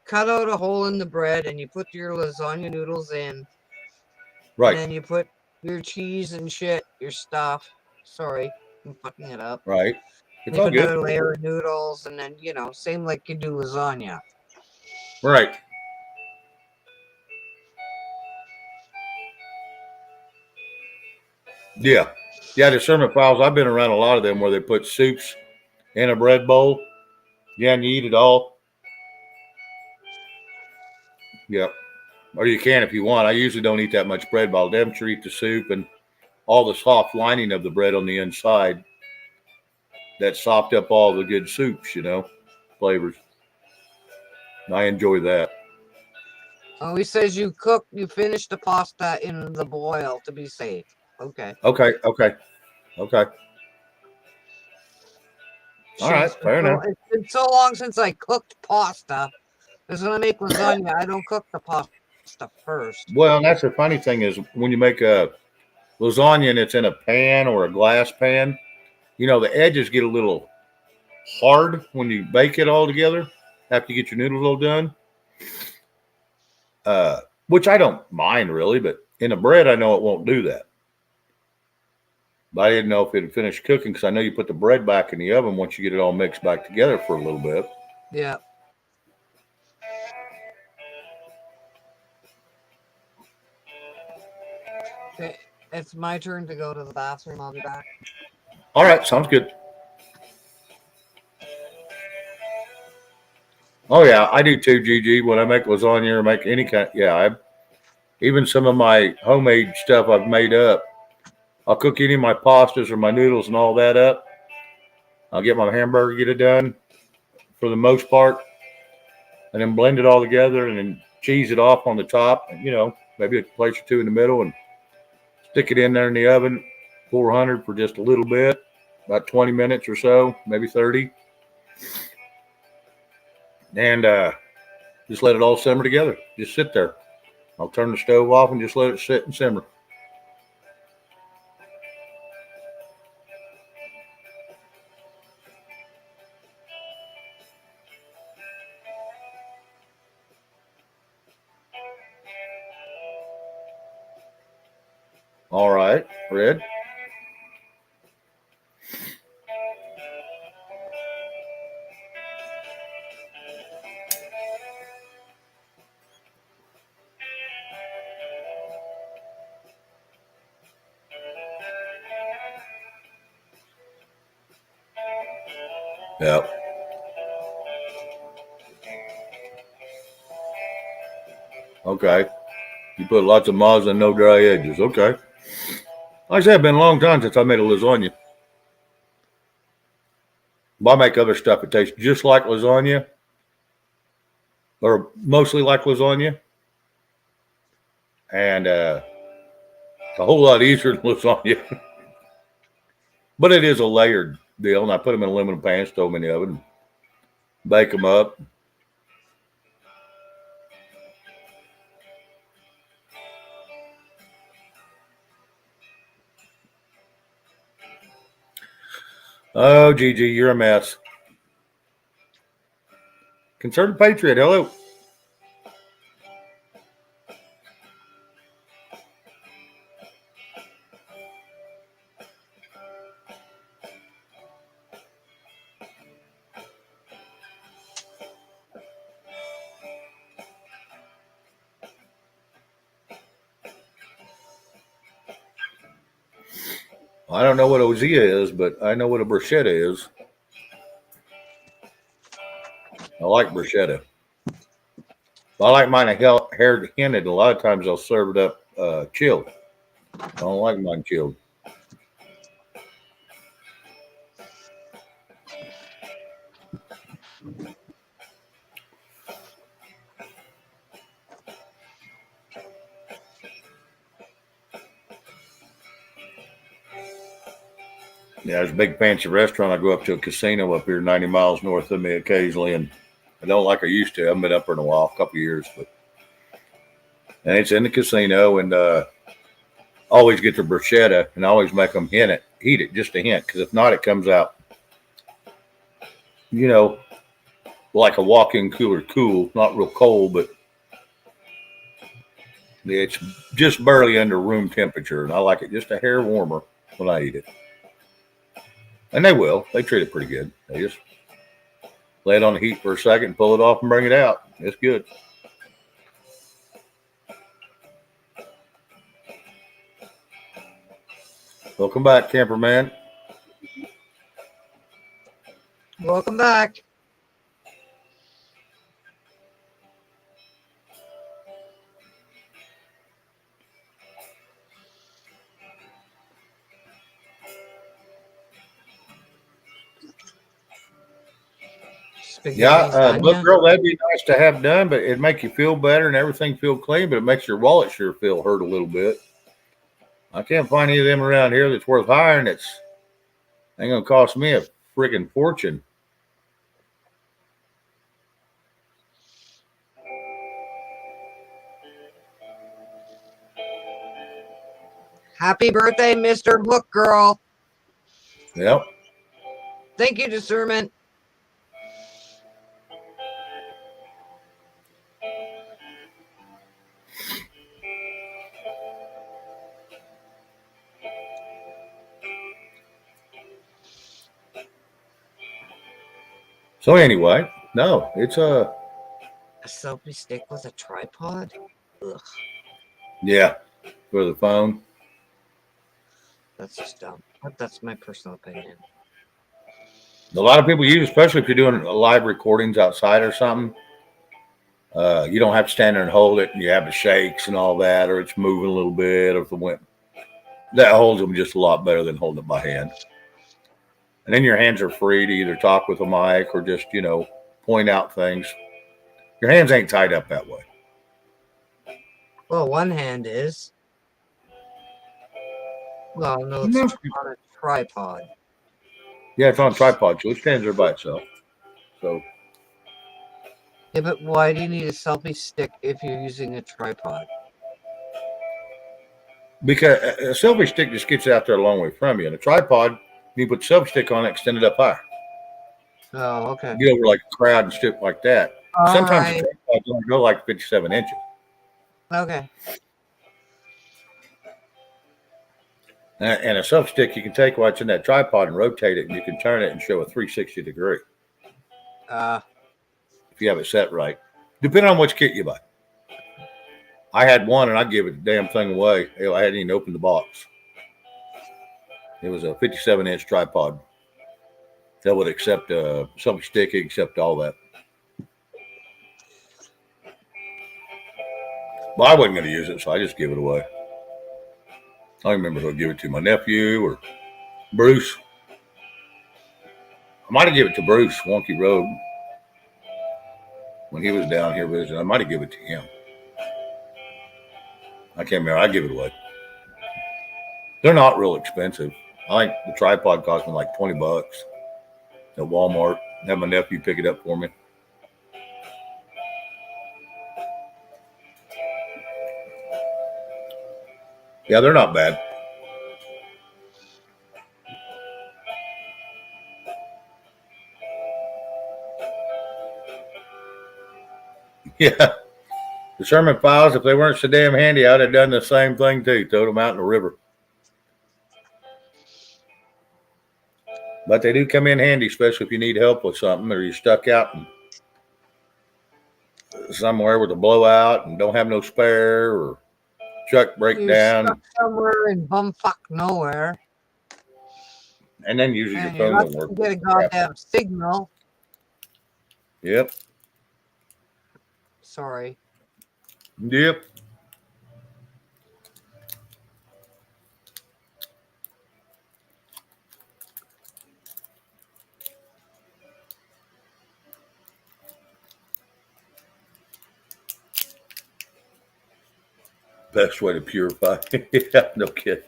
cut out a hole in the bread and you put your lasagna noodles in. Right. And then you put your cheese and shit, your stuff. Sorry, I'm fucking it up. Right. It's You all put good. another layer of noodles, and then same like you do lasagna. Right. Yeah. Yeah, the sermon files, I've been around a lot of them where they put soups in a bread bowl. Yeah, and you eat it all. Yep. Or you can if you want. I usually don't eat that much bread, but I'll damn sure eat the soup and all the soft lining of the bread on the inside that sopped up all the good soups, flavors. I enjoy that. Oh, he says you finish the pasta in the boil to be safe. Okay. Okay. All Shit, right. Fair enough. it's been so long since I cooked pasta. Because when I make lasagna, I don't cook the pasta first. Well, and that's the funny thing is when you make a lasagna and it's in a pan or a glass pan, the edges get a little hard when you bake it all together after you get your noodles all done. Which I don't mind really, but in a bread, I know it won't do that. But I didn't know if it had finished cooking because I know you put the bread back in the oven once you get it all mixed back together for a little bit. Yeah. Okay, it's my turn to go to the bathroom. I'll be back. All right, sounds good. Oh yeah, I do too, Gigi. When I make lasagna or make any kind, even some of my homemade stuff I've made up. I'll cook any of my pastas or my noodles and all that up. I'll get my hamburger, get it done for the most part, and then blend it all together and then cheese it off on the top. And, maybe a place or two in the middle and stick it in there in the oven, 400 for just a little bit, about 20 minutes or so, maybe 30. And just let it all simmer together. Just sit there. I'll turn the stove off and just let it sit and simmer. All right, Red. Yep. Okay. You put lots of mozzarella and no dry edges. Okay. Like I said, it's been a long time since I made a lasagna. But I make other stuff that tastes just like lasagna, or mostly like lasagna, and a whole lot easier than lasagna. But it is a layered deal, and I put them in aluminum pans, throw them in the oven, bake them up. Oh, Gigi, you're a mess. Concerned Patriot, hello. I don't know what Ozia is, but I know what a bruschetta is. I like bruschetta. I like mine hair hinted. A lot of times I'll serve it up chilled. I don't like mine chilled. Yeah, there's a big fancy restaurant. I go up to a casino up here 90 miles north of me occasionally, and I don't like I used to. I haven't been up there in a while, a couple of years, but and it's in the casino. And always get the bruschetta, and always make them heat it just a hint, because if not, it comes out, you know, like a walk-in cooler, cool, not real cold, but it's just barely under room temperature, and I like it just a hair warmer when I eat it. And they will. They treat it pretty good. They just lay it on the heat for a second, pull it off, and bring it out. It's good. Welcome back, camperman. Welcome back. Yeah, Spaghetti's look, onion. girl, that'd be nice to have done, but it'd make you feel better and everything feel clean, but it makes your wallet sure feel hurt a little bit. I can't find any of them around here that's worth hiring. It's ain't gonna cost me a freaking fortune. Happy birthday, Mr. Book Girl. Yep. Thank you, discernment. So anyway, no, it's A selfie stick with a tripod? Ugh, yeah, for the phone. that's just dumb. But that's my personal opinion. A lot of people use, especially if you're doing live recordings outside or something. You don't have to stand there and hold it, and you have the shakes and all that, or it's moving a little bit, or if the wind. That holds them just a lot better than holding it by hand. And then your hands are free to either talk with a mic or just, point out things. Your hands ain't tied up that way. Well, one hand is. Well, no, it's No. on a tripod. Yeah, it's on a tripod, so it stands there by itself. So Yeah, but why do you need a selfie stick if you're using a tripod? because a selfie stick just gets out there a long way from you, and a tripod, you put the selfie stick on it, extend it up higher. Oh, okay. Get over like a crowd and stuff like that. All Sometimes right. the tripods only go like 57 inches. Okay. And a selfie stick, you can take what's in that tripod and rotate it, and you can turn it and show a 360 degree if you have it set right, depending on which kit you buy. I had one, and I gave it the damn thing away. I hadn't even opened the box. It was a 57-inch tripod that would accept a selfie stick, accept all that. Well, I wasn't going to use it, so I just gave it away. I don't remember who I gave it to, my nephew or Bruce. I might have given it to Bruce, Wonky Road, when he was down here visiting. I might have given it to him. I can't remember. I give it away. They're not real expensive. I think the tripod cost me like $20 at Walmart. Have my nephew pick it up for me. Yeah, they're not bad. Yeah. The Sherman files, if they weren't so damn handy, I'd have done the same thing too. Throw them out in the river. But they do come in handy, especially if you need help with something or you're stuck out somewhere with a blowout and don't have no spare or truck breakdown. You're stuck somewhere in bumfuck nowhere. And then usually your And you're phone not don't work. going to get a goddamn signal. Yep. Sorry. Yep. Best way to purify. Yeah, no kidding.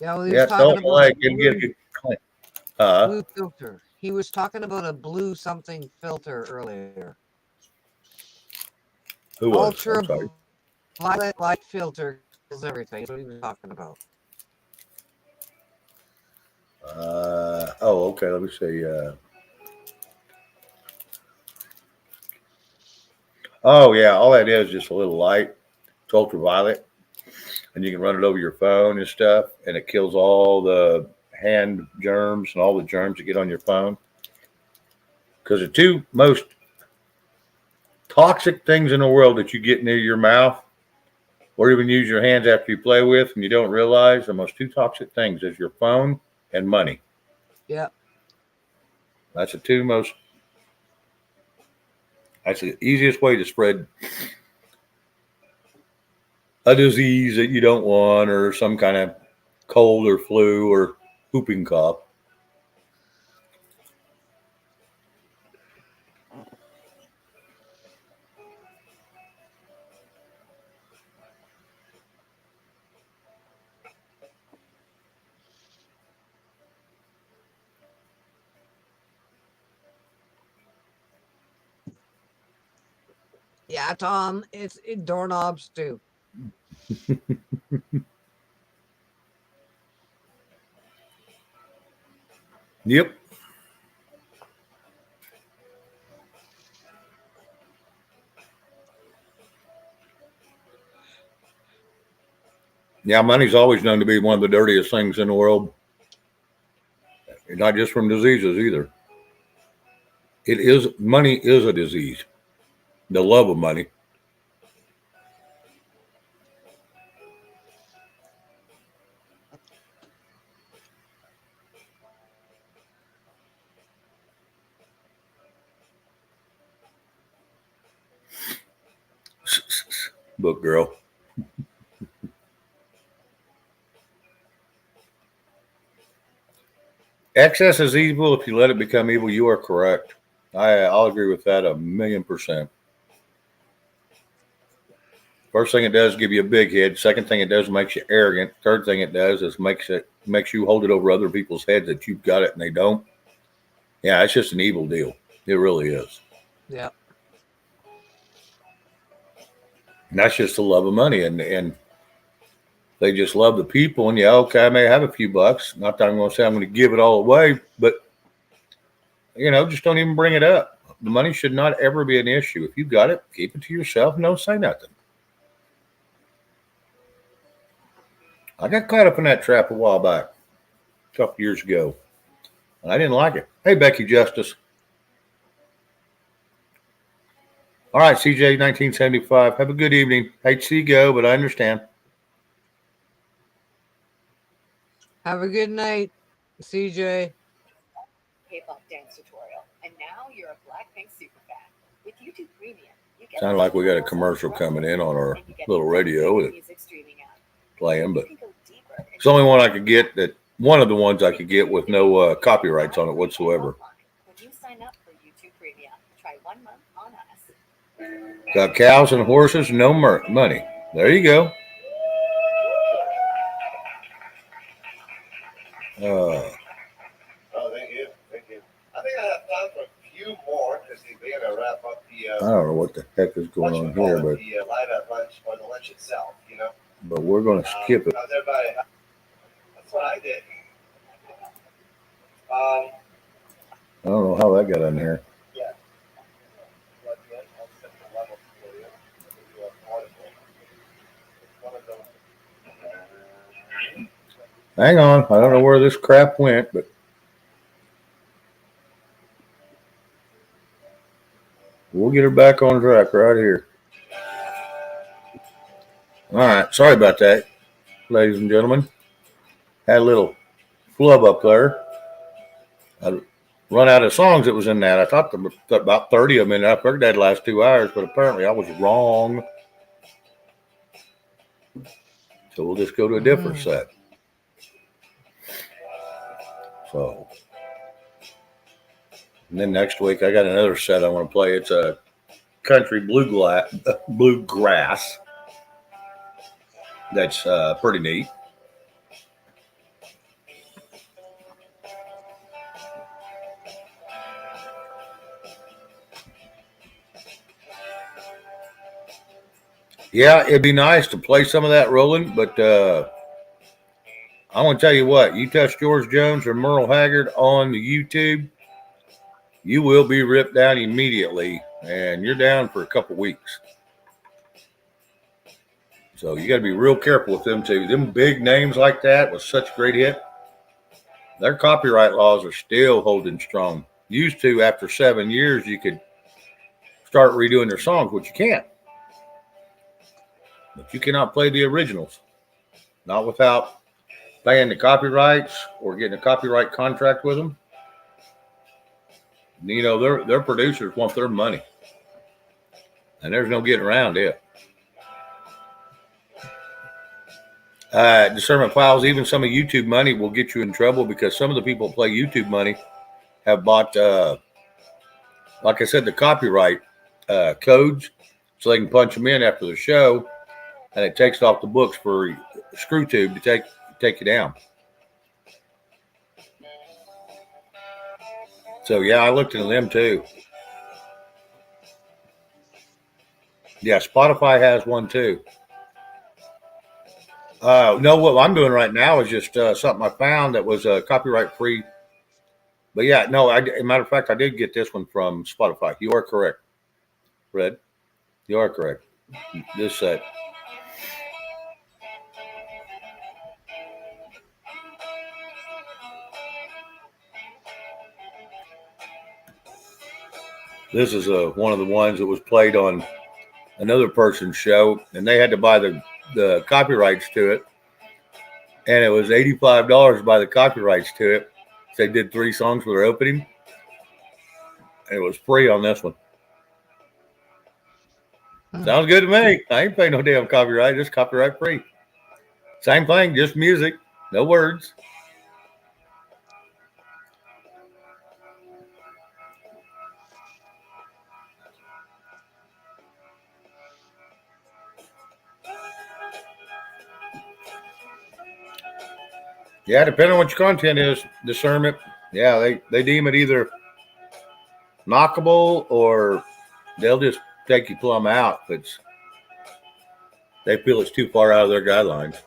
Yeah, well, he Yeah, was talking don't about like a and get blue, it clean. blue filter. He was talking about a blue something filter earlier. Who was? I'm sorry. Ultraviolet light filter kills everything. That's what he was talking about. Okay. Let me see. Oh, yeah. All that is just a little light. It's ultraviolet, and you can run it over your phone and stuff, and it kills all the hand germs and all the germs that get on your phone. Because the two most toxic things in the world that you get near your mouth, or even use your hands after you play with, and you don't realize the most two toxic things is your phone and money. Yeah. That's the two most. That's the easiest way to spread a disease that you don't want, or some kind of cold or flu or whooping cough. Yeah, Tom, it's doorknobs too. Yep. Yeah, money's always known to be one of the dirtiest things in the world. Not just from diseases either. Money is a disease. The love of money. Book girl. Excess is evil. If you let it become evil, you are correct. I'll agree with that 1,000,000%. First thing it does, give you a big head. Second thing it does, makes you arrogant. Third thing it does is makes you hold it over other people's heads that you've got it and they don't. Yeah, it's just an evil deal. It really is. Yeah. And that's just the love of money, and they just love the people. And yeah, okay, I may have a few bucks. Not that I'm going to say I'm going to give it all away, but just don't even bring it up. The money should not ever be an issue. If you got it, keep it to yourself and don't say nothing. I got caught up in that trap a while back, a couple years ago, and I didn't like it. Hey, Becky Justice. All right, CJ 1975. Have a good evening. Hate to see you go, but I understand. Have a good night, CJ. K-pop dance tutorial, and now you're a Blackpink superfan. With YouTube Premium, you get Sounded like we got a commercial coming in on our little radio with it music streaming app. playing, but You can go deeper it's the only one I could get one of the ones I could get with no copyrights on it whatsoever. When you sign up for YouTube Premium, try 1 month on us. Got cows and horses, no money. There you go. Oh, thank you. Thank you. I think I have time for a few more because they're going to wrap up the. I don't know what the heck is going on here, but the light up lunch or the lunch itself, but we're going to skip it. How's everybody? That's what I did. I don't know how that got in here. Yeah. I'll set the levels for you. Do an article. One of those. Hang on, I don't know where this crap went, but we'll get her back on track right here. All right, sorry about that, ladies and gentlemen. Had a little flub up there. I run out of songs that was in that. I thought about 30 of them in that. I heard that last 2 hours, but apparently I was wrong. So we'll just go to a different set. So, and then next week I got another set I want to play. It's a country bluegrass. That's pretty neat. Yeah, it'd be nice to play some of that, Roland, but I want to tell you what, you touch George Jones or Merle Haggard on the YouTube, you will be ripped down immediately, and you're down for a couple weeks. So you got to be real careful with them too. Them big names like that with such a great hit, their copyright laws are still holding strong. Used to, after 7 years, you could start redoing their songs, which you can't. But you cannot play the originals, not without paying the copyrights or getting a copyright contract with them. You know, their producers want their money, and there's no getting around it. Discernment files, even some of YouTube money will get you in trouble because some of the people that play YouTube money have bought, like I said, the copyright codes so they can punch them in after the show, and it takes it off the books for ScrewTube to take you down. So yeah, I looked into them too. Yeah, Spotify has one too. No, what I'm doing right now is just something I found that was copyright free. But yeah, no, as a matter of fact, I did get this one from Spotify. You are correct, Red. You are correct. This set. This is one of the ones that was played on another person's show, and they had to buy the copyrights to it, and it was $85 to buy the copyrights to it. So they did 3 songs for their opening, and it was free on this one. Sounds good to me. I ain't paying no damn copyright. Just copyright free. Same thing, just music, no words. Yeah, depending on what your content is, discernment. Yeah, they deem it either knockable or they'll just take you plumb out if they feel it's too far out of their guidelines.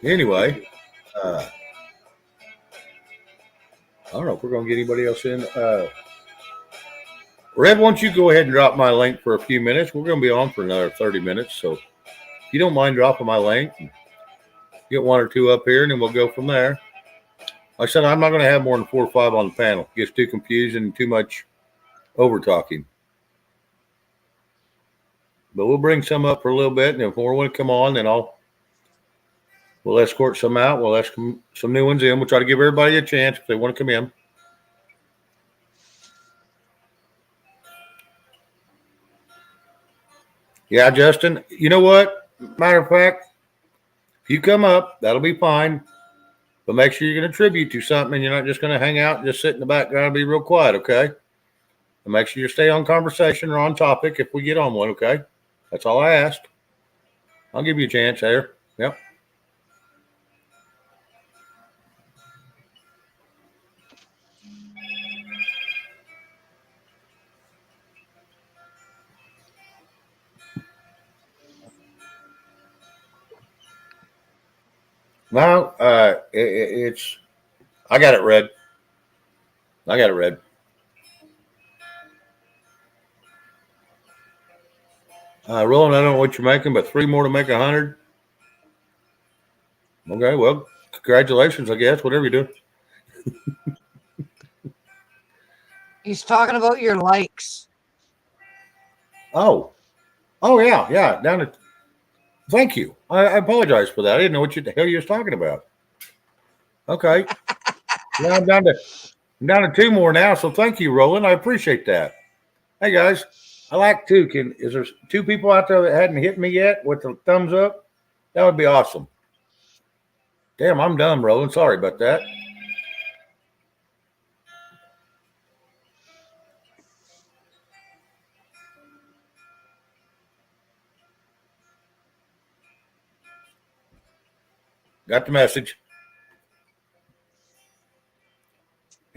Anyway, I don't know if we're going to get anybody else in. Rev, why don't you go ahead and drop my link for a few minutes? We're going to be on for another 30 minutes. So if you don't mind dropping my link, get 1 or 2 up here, and then we'll go from there. Like I said, I'm not going to have more than 4 or 5 on the panel. It gets too confusing and too much over talking. But we'll bring some up for a little bit, and if more want to come on, then we'll escort some out. We'll ask some new ones in. We'll try to give everybody a chance if they want to come in. Yeah, Justin, you know what? Matter of fact, if you come up, that'll be fine. But make sure you're going to tribute to something and you're not just going to hang out and just sit in the background and be real quiet, okay? And make sure you stay on conversation or on topic if we get on one, okay? That's all I ask. I'll give you a chance there. Yep. No, it's. I got it read. I got it read. Roland, I don't know what you're making, but 3 more to make 100. Okay, well, congratulations, I guess, whatever you do. He's talking about your likes. Oh, yeah. Down to. Thank you. I apologize for that. I didn't know what the hell you was talking about. Okay. Now I'm down to 2 more now. So thank you, Roland. I appreciate that. Hey guys, I like 2. Is there 2 people out there that hadn't hit me yet with the thumbs up? That would be awesome. Damn, I'm dumb, Roland. Sorry about that. Got the message.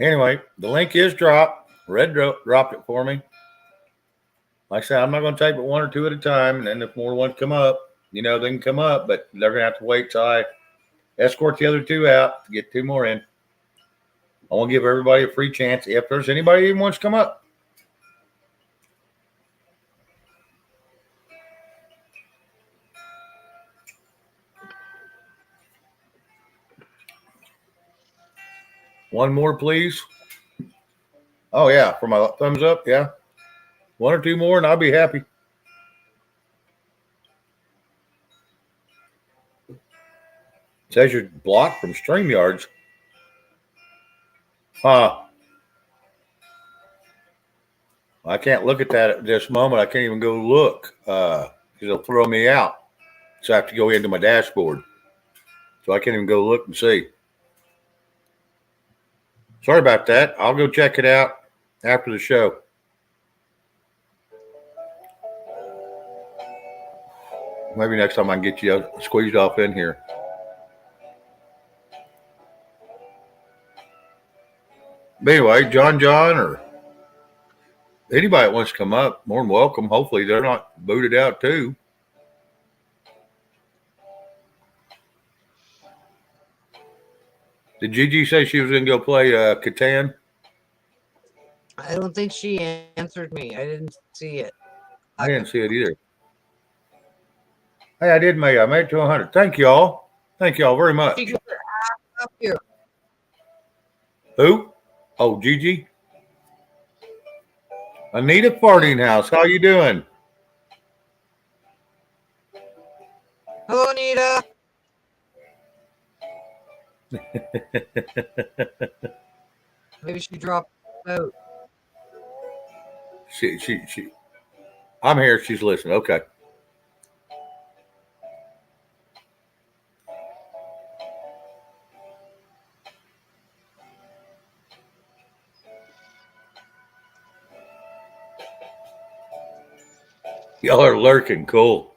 Anyway, the link is dropped. Red dropped it for me. Like I said, I'm not going to take but one or two at a time. And then if more ones come up, they can come up. But they're going to have to wait till I escort the other two out to get two more in. I want to give everybody a free chance if there's anybody who even wants to come up. One more, please. Oh, yeah. For my thumbs up. Yeah. One or two more, and I'll be happy. It says you're blocked from StreamYards. Huh. I can't look at that at this moment. I can't even go look because it'll throw me out. So I have to go into my dashboard. So I can't even go look and see. Sorry about that. I'll go check it out after the show. Maybe next time I can get you squeezed off in here. But anyway, John, or anybody that wants to come up, more than welcome. Hopefully they're not booted out too. Did Gigi say she was going to go play Catan? I don't think she answered me. I didn't see it. I didn't see it either. Hey, I did make it. I made it to 100. Thank you all. Thank you all very much. She got her ass up here. Who? Oh, Gigi. Anita Farting House. How you doing? Hello, Anita. Maybe she dropped out. She. I'm here. She's listening. Okay. Y'all are lurking. Cool.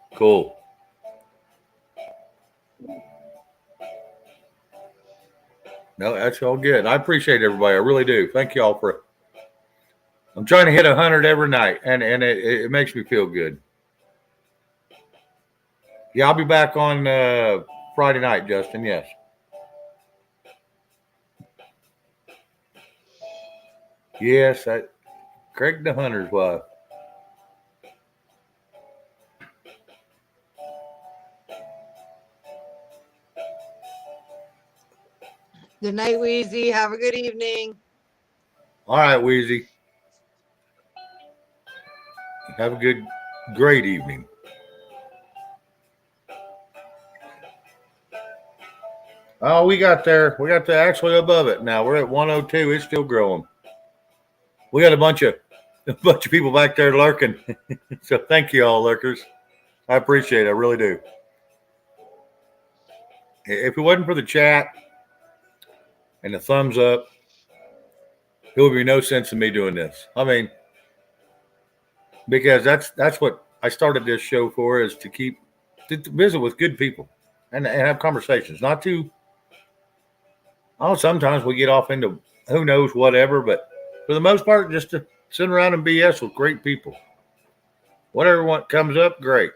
No, that's all good. I appreciate everybody. I really do. Thank you all for. I'm trying to hit 100 every night, and it makes me feel good. Yeah, I'll be back on Friday night, Justin. Yes. Yes, Craig the Hunter's wife. Good night, Wheezy. Have a good evening. All right, Wheezy. Have a great evening. Oh, we got there. We got to actually above it now. We're at 102. It's still growing. We got a bunch of people back there lurking. So thank you all, lurkers. I appreciate it. I really do. If it wasn't for the chat and the thumbs up, there would be no sense in me doing this. I mean, because that's what I started this show for, is to visit with good people and have conversations. Not to, sometimes we get off into who knows whatever, but for the most part, just to sit around and BS with great people. Whatever one comes up, great.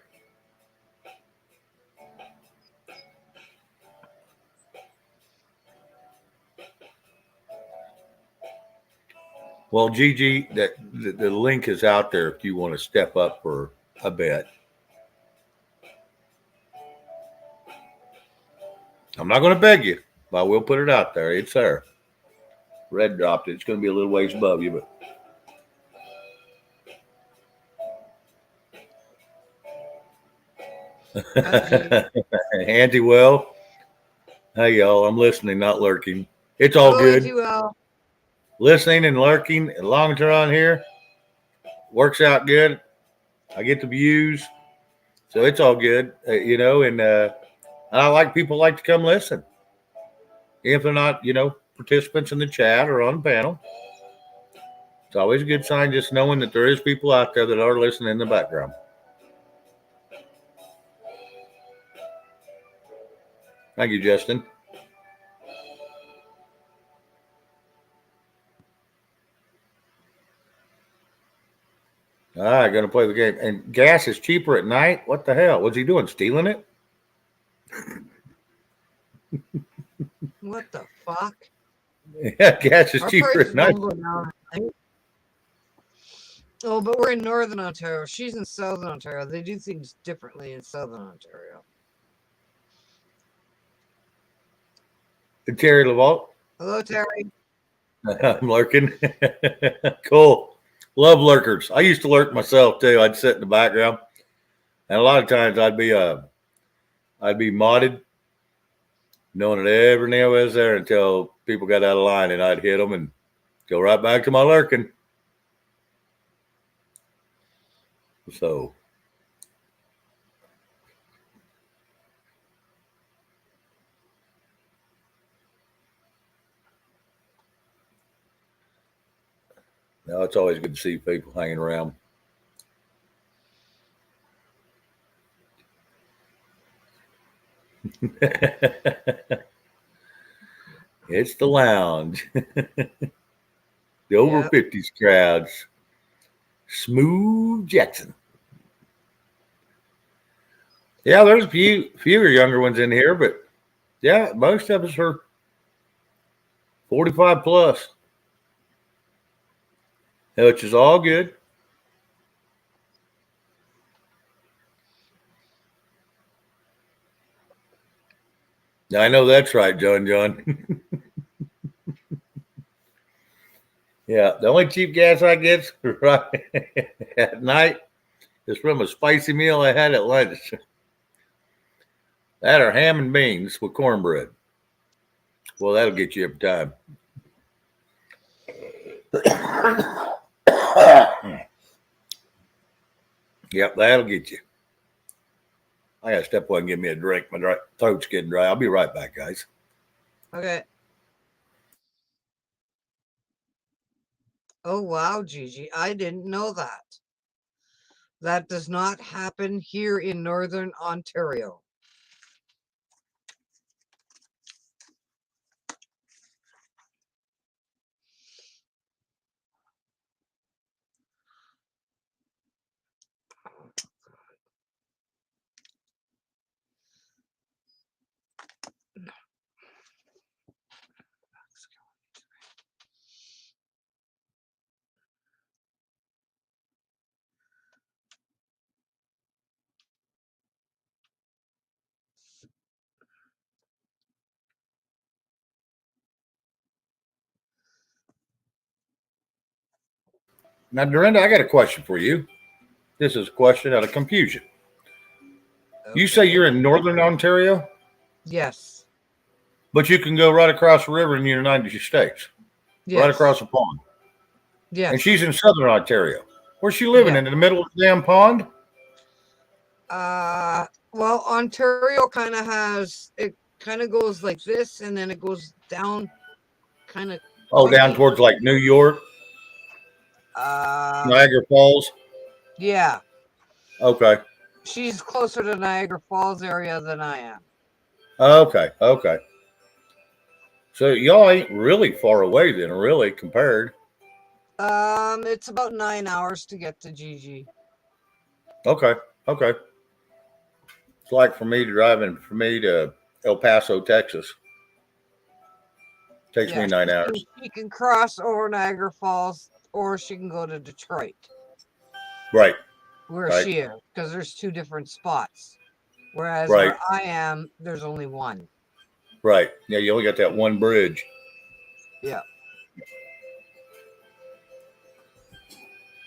Well, Gigi, the link is out there if you want to step up for a bet. I'm not going to beg you, but I will put it out there. It's there. Red dropped it. It's going to be a little ways above you, but Auntie Well, hey y'all, I'm listening, not lurking. It's all good. Auntie Well. Listening and lurking, as long as they're on here, works out good. I get the views, so it's all good, and I like people like to come listen. If they're not, participants in the chat or on the panel, it's always a good sign just knowing that there is people out there that are listening in the background. Thank you, Justin. All right, gonna play the game. And gas is cheaper at night. What the hell? What's he doing? Stealing it? What the fuck? Yeah, gas is Our cheaper prices at night. don't go down. I think. Oh, but we're in Northern Ontario. She's in Southern Ontario. They do things differently in Southern Ontario. Terry Laval. Hello, Terry. I'm lurking. Cool. Love lurkers. I used to lurk myself too. I'd sit in the background, and a lot of times I'd be modded, knowing that every nail was there until people got out of line, and I'd hit them and go right back to my lurking. So. No, it's always good to see people hanging around. It's the lounge. The over Yep. 50s crowds. Smooth Jackson. Yeah, there's a fewer younger ones in here, but yeah, most of us are 45 plus, which is all good. I know that's right, John. Yeah, the only cheap gas I get right at night is from a spicy meal I had at lunch. That or ham and beans with cornbread. Well, that'll get you every time. Yep, that'll get you. I gotta step away and get me a drink. My throat's getting dry. I'll be right back, guys. Okay. Oh, wow, Gigi. I didn't know that. That does not happen here in Northern Ontario. Now, Dorinda, I got a question for you. This is a question out of confusion. You say Okay. you're in Northern Ontario, Yes. but you can go right across the river in the United States, right Yes. across the pond. Yes. And she's in Southern Ontario. Where's she living? Yeah. In the middle of the damn pond? Well, Ontario kind of has it. Kind of goes like this, and then it goes down, kind of Oh, down pointy. towards like New York, Uh, Niagara Falls. yeah. Okay. She's closer to Niagara Falls area than I am. Okay. So y'all ain't really far away then, really, compared. It's about 9 hours to get to Gigi. Okay. It's like for me to El Paso, Texas. Takes me 9 hours. She can cross over Niagara Falls, or she can go to Detroit, Right. where Right. she is, because there's two different spots. Whereas Right. where I am, there's only one. Right. Yeah, you only got that one bridge. Yeah.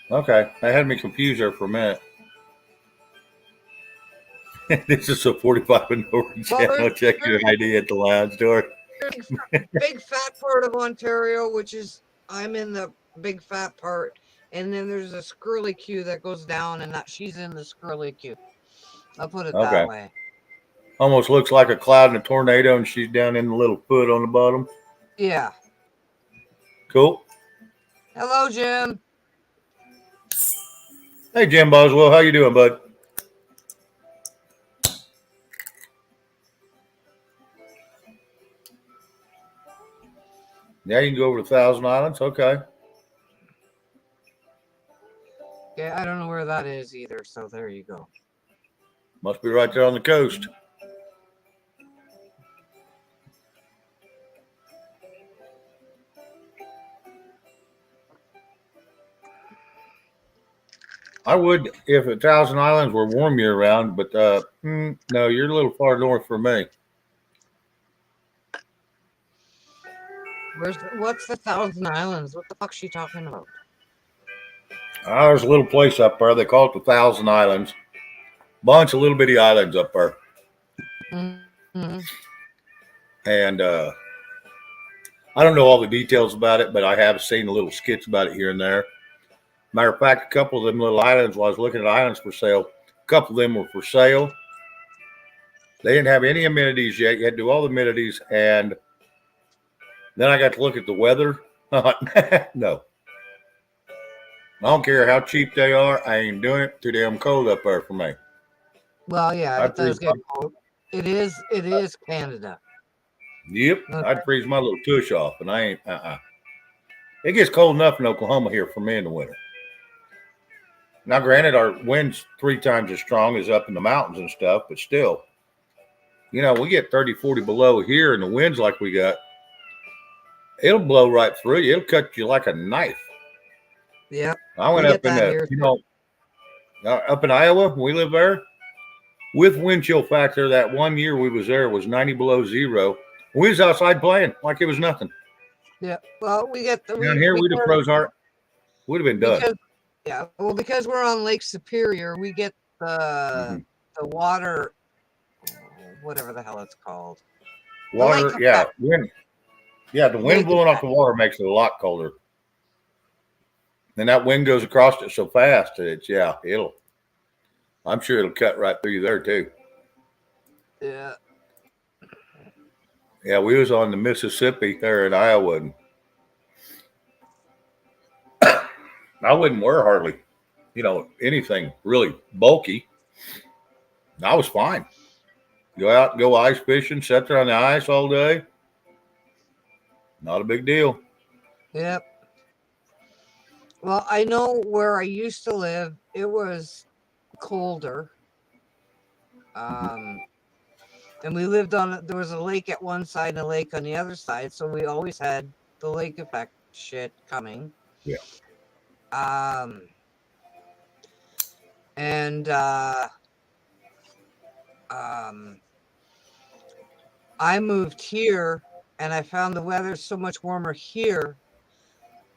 Okay. That had me confused there for a minute. This is a 45 and over channel. Check your ID at the lounge door. Big fat part of Ontario, which is I'm in the big fat part, and then there's a Skirly queue that goes down, and that she's in the Skirly queue. I'll put it that way. Almost looks like a cloud in a tornado, and she's down in the little foot on the bottom. Yeah. Cool. Hello, Jim. Hey, Jim Boswell, how you doing, bud? Yeah, you can go over to 1,000 Islands. Okay. Yeah, I don't know where that is either. So there you go. Must be right there on the coast. I would if a Thousand Islands were warm year round, but no, you're a little far north for me. What's the Thousand Islands? What the fuck's she talking about? There's a little place up there. They call it the Thousand Islands. Bunch of little bitty islands up there, Mm-hmm. and I don't know all the details about it, but I have seen little skits about it here and there. Matter of fact, a couple of them little islands, while I was looking at islands for sale, a couple of them were for sale. They didn't have any amenities yet. You had to do all the amenities, and then I got to look at the weather. No, I don't care how cheap they are. I ain't doing it. Too damn cold up there for me. Well, yeah, I'd it does freeze get my, cold. It is Canada. yep, Okay. I'd freeze my little tush off, and I ain't. It gets cold enough in Oklahoma here for me in the winter. Now, granted, our wind's 3 times as strong as up in the mountains and stuff, but still, we get 30, 40 below here, and the winds like we got, it'll blow right through you. It'll cut you like a knife. Yep. I We went get up in that here too. up in Iowa, when we live there, with wind chill factor, that 1 year we was there was 90 below zero. We was outside playing like it was nothing. Yeah. Well, we get the Down here, we'd have froze our, would have been done. because we're on Lake Superior, we get Mhm. the water, whatever the hell it's called. Water, lake yeah, effect. wind. Yeah, the wind Lake blowing off effect. the water makes it a lot colder. And that wind goes across it so fast that I'm sure it'll cut right through you there too. Yeah. Yeah, we was on the Mississippi there in Iowa, and I wouldn't wear hardly, anything really bulky. I was fine. Go out, go ice fishing, sit there on the ice all day. Not a big deal. Yep. Well, I know where I used to live, it was colder. And we lived there was a lake at one side and a lake on the other side, so we always had the lake effect shit coming. Yeah. And I moved here and I found the weather so much warmer here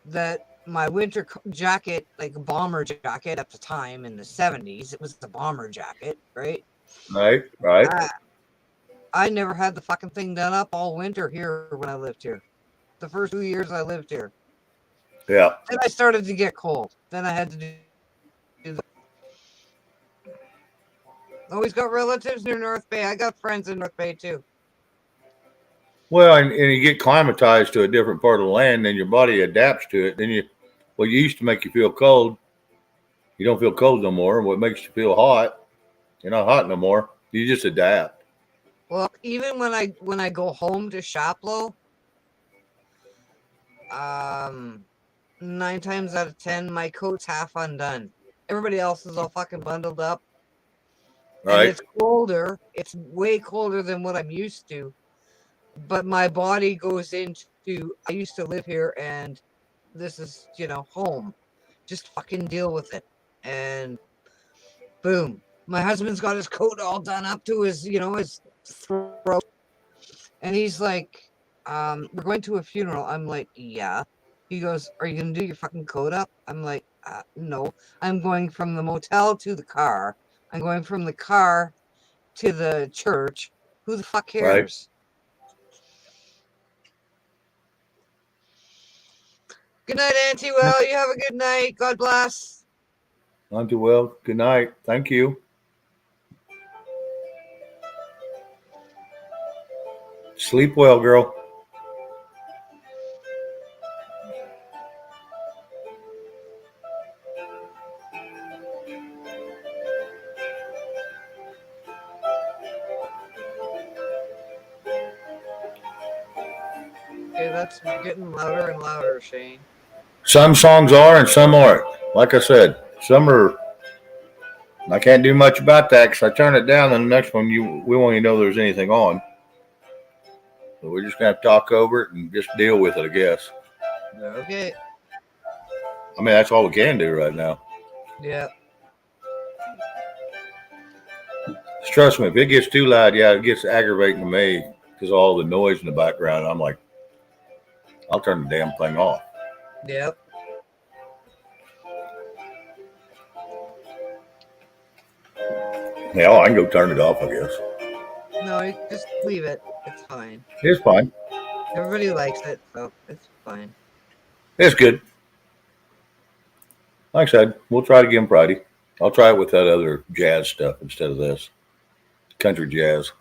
that my winter jacket, like a bomber jacket at the time in the 70s, it was the bomber jacket, right? Right. I never had the fucking thing done up all winter here when I lived here. The first 2 years I lived here. Yeah. Then I started to get cold. Then I had to do that. Always got relatives near North Bay. I got friends in North Bay too. Well, and you get climatized to a different part of the land, and your body adapts to it. Then you used to make you feel cold. You don't feel cold no more. What makes you feel hot, you're not hot no more. You just adapt. Well, even when I go home to Shaplo, 9 times out of 10, my coat's half undone. Everybody else is all fucking bundled up. Right. And it's colder. It's way colder than what I'm used to. But my body goes into, I used to live here and this is, home. Just fucking deal with it. And boom. My husband's got his coat all done up to his, his throat. And he's like, we're going to a funeral. I'm like, yeah. He goes, are you going to do your fucking coat up? I'm like, no. I'm going from the motel to the car. I'm going from the car to the church. Who the fuck cares? Right. Good night, Auntie. Well, you have a good night. God bless. Not too well. Good night. Thank you. Sleep well, girl. Okay, that's getting louder and louder, Shane. Some songs are and some aren't. Like I said, some are I can't do much about that because I turn it down. And the next one, we won't even know there's anything on. So we're just gonna have to talk over it and just deal with it, I guess. Okay. I mean, that's all we can do right now. Yeah. Just trust me, if it gets too loud, yeah, it gets aggravating to me because of all the noise in the background. I'm like, I'll turn the damn thing off. Yep. Hell, I can go turn it off, I guess. No, you just leave it. It's fine. It's fine. Everybody likes it, so it's fine. It's good. Like I said, we'll try it again Friday. I'll try it with that other jazz stuff instead of this country jazz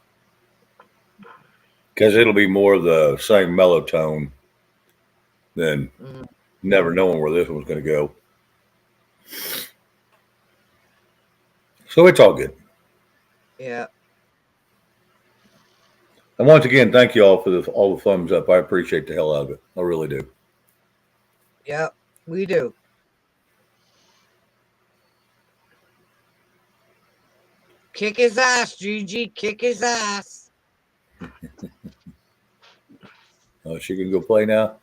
because it'll be more of the same mellow tone than Mm, never knowing where this one's going to go. So it's all good. yeah. And once again, thank you all for all the thumbs up. I appreciate the hell out of it. I really do. Yep. We do. Kick his ass, Gigi. Kick his ass. Oh, she can go play now.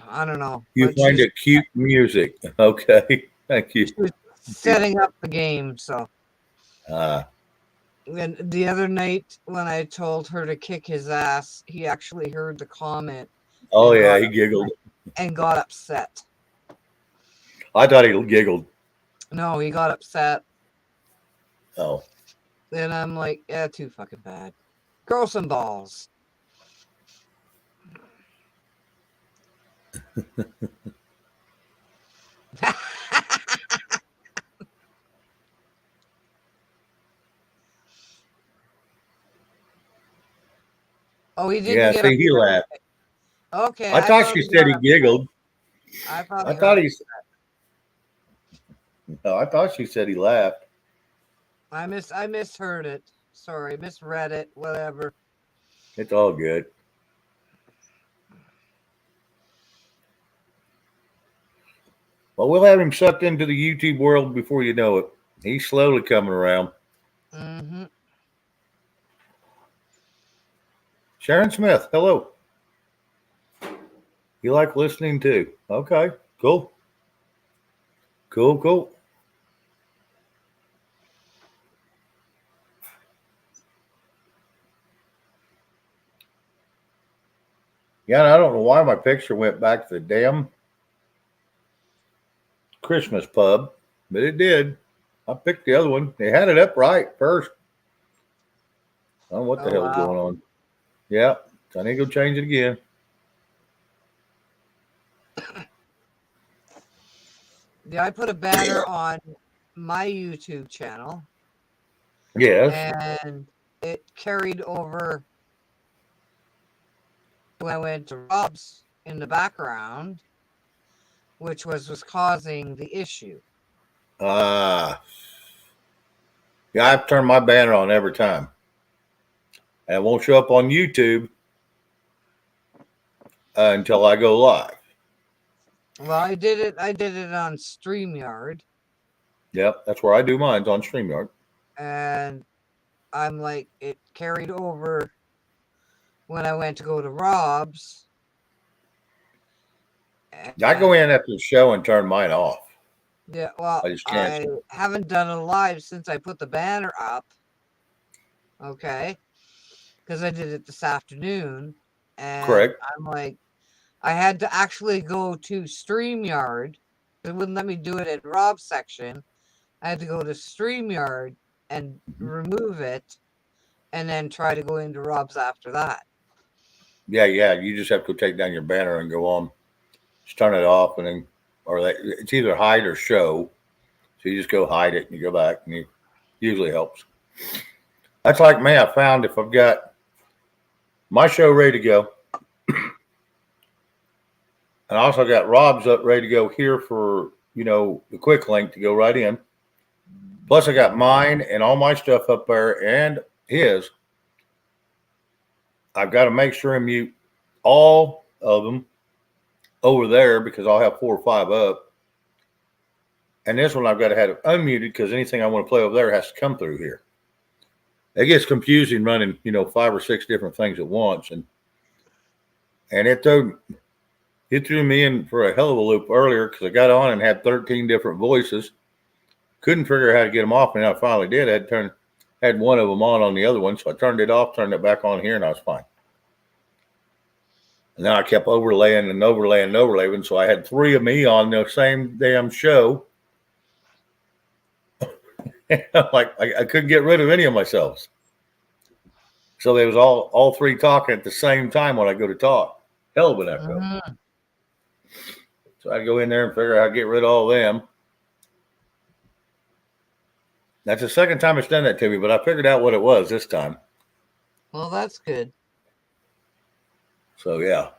I don't know. You But find she's, it cute music. Okay. Thank you. she was setting up the game, so. Ah, And the other night when I told her to kick his ass, he actually heard the comment oh, and yeah. got He giggled. upset. I thought he giggled. No, he got upset. Oh. And I'm like, yeah, too fucking bad. Grow some balls. Oh, he didn't Yeah, get see, he upset. laughed. Okay, I thought she said he got giggled. upset. I thought I he thought heard. he. No, I thought she said he laughed. I misheard it. Sorry, misread it. Whatever. It's all good. Well, we'll have him sucked into the YouTube world before you know it. He's slowly coming around. Mm-hmm. Sharon Smith, hello. You like listening too? Okay, cool. Cool, cool. Yeah, and I don't know why my picture went back to the damn Christmas pub, but it did. I picked the other one. They had it up right first. I don't know what the Oh hell's wow. going on. Yeah, so I need to go change it again. Yeah, I put a banner on my YouTube channel, Yes. and it carried over when I went to Rob's in the background, which was causing the issue. Yeah, I have to turn my banner on every time. And it won't show up on YouTube until I go live. Well, I did it on StreamYard, Yep, that's where I do mine, on StreamYard. and I'm like, it carried over when I went to go to Rob's. I go in after the show and turn mine off. Yeah, well, I just I cancel. haven't done a live since I put the banner up. Okay, because I did it this afternoon, and Correct. I'm like, I had to actually go to StreamYard. It wouldn't let me do it in Rob's section. I had to go to StreamYard and remove it, and then try to go into Rob's after that. Yeah. You just have to take down your banner and go on. Just turn it off, and then, it's either hide or show. So you just go hide it and you go back, and it usually helps. That's like me. I found if I've got my show ready to go, and I also got Rob's up ready to go here for, the quick link to go right in. Plus, I got mine and all my stuff up there and his. I've got to make sure I mute all of them over there because I'll have 4 or 5 up. And this one I've got to have it unmuted because anything I want to play over there has to come through here. It gets confusing running, 5 or 6 different things at once. And it threw me in for a hell of a loop earlier because I got on and had 13 different voices. Couldn't figure out how to get them off, and I finally did. I had one of them on the other one, so I turned it off, turned it back on here, and I was fine. And then I kept overlaying and overlaying and overlaying, so I had 3 of me on the same damn show. Like I couldn't get rid of any of myself. So they was all 3 talking at the same time when I go to talk. Hell of an echo. Mm-hmm. So I go in there and figure out how to get rid of all of them. That's the second time it's done that to me, but I figured out what it was this time. Well, that's good. So, yeah.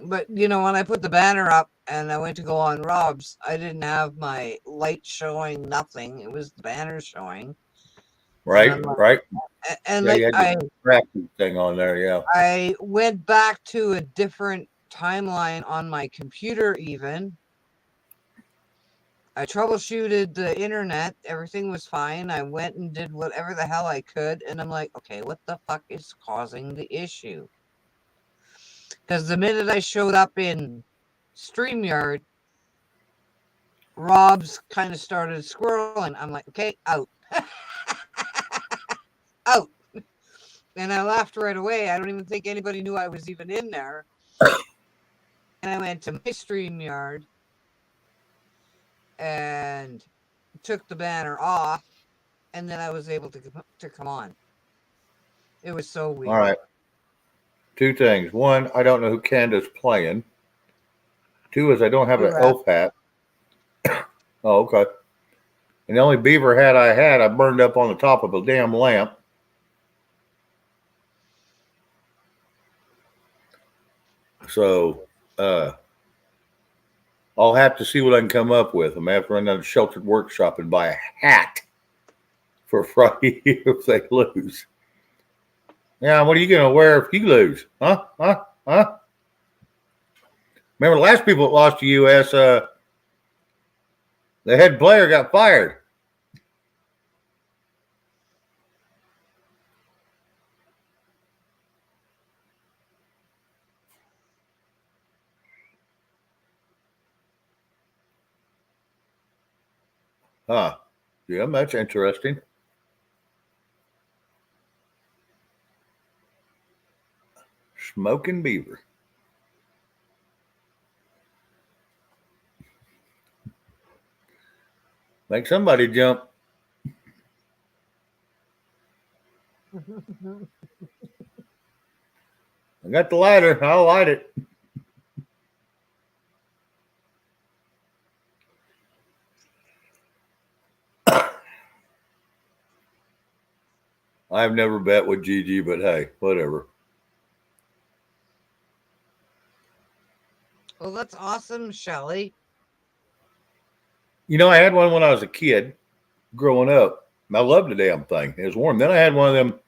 But, when I put the banner up and I went to go on Rob's, I didn't have my light showing, nothing. It was the banner showing. Right, right. And yeah, like you had the graphic thing on there, yeah. I went back to a different timeline on my computer even. I troubleshooted the internet. Everything was fine. I went and did whatever the hell I could. And I'm like, okay, what the fuck is causing the issue? Because the minute I showed up in StreamYard, Rob's kind of started squirreling. I'm like, okay, out. Out. And I laughed right away. I don't even think anybody knew I was even in there. And I went to my StreamYard and took the banner off, and then I was able to come on. It was so weird. All right. 2 things. 1, I don't know who Candace's playing. 2 is I don't have an elf hat. Oh, okay. And the only beaver hat I had, I burned up on the top of a damn lamp. So, I'll have to see what I can come up with. I'm going to have to run down to Sheltered Workshop and buy a hat for Friday if they lose. Yeah, what are you going to wear if you lose? Huh? Remember the last people that lost to U.S., the head player got fired. Huh. Yeah, that's interesting. Smoking beaver. Make somebody jump. I got the lighter. I'll light it. I've never bet with Gigi, but hey, whatever. Well, that's awesome, Shelly. I had one when I was a kid growing up. I loved the damn thing. It was warm. Then I had one of them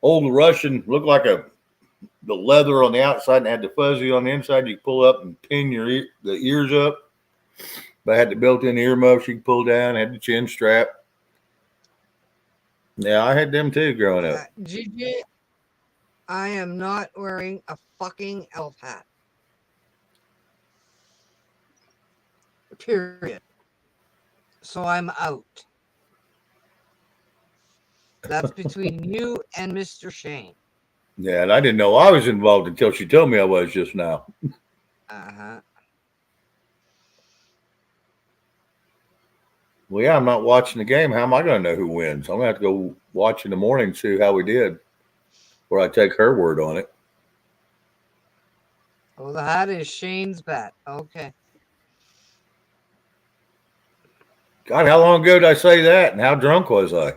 old Russian, looked like the leather on the outside and had the fuzzy on the inside. You could pull up and pin the ears up. But I had the built-in earmuffs you could pull down. Had the chin strap. Yeah, I had them too growing up. Gigi, I am not wearing a fucking elf hat. Period. So I'm out. That's between you and Mr. Shane. Yeah, and I didn't know I was involved until she told me I was just now. Uh-huh. Well, yeah, I'm not watching the game. How am I going to know who wins? I'm going to have to go watch in the morning and see how we did, where I take her word on it. Oh, the hat is Shane's bet. Okay. God, how long ago did I say that? And how drunk was I?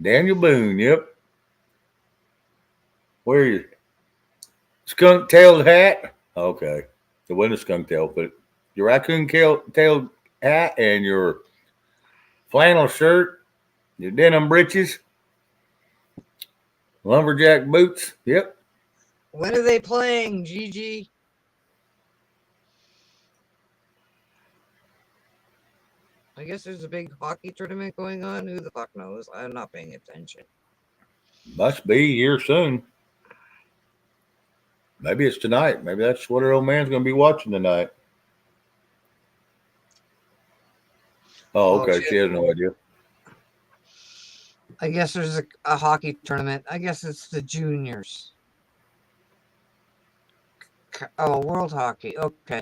Daniel Boone, yep. Where are you? Skunk-tailed hat? Okay. It wasn't a skunk tail, but your raccoon-tailed hat and your flannel shirt, your denim breeches. Lumberjack boots. Yep. When are they playing, Gigi? I guess there's a big hockey tournament going on. Who the fuck knows? I'm not paying attention. Must be here soon. Maybe it's tonight. Maybe that's what our old man's going to be watching tonight. Oh, Oh, okay. shit. She has no idea. I guess there's a hockey tournament. I guess it's the juniors. Oh, World Hockey. Okay.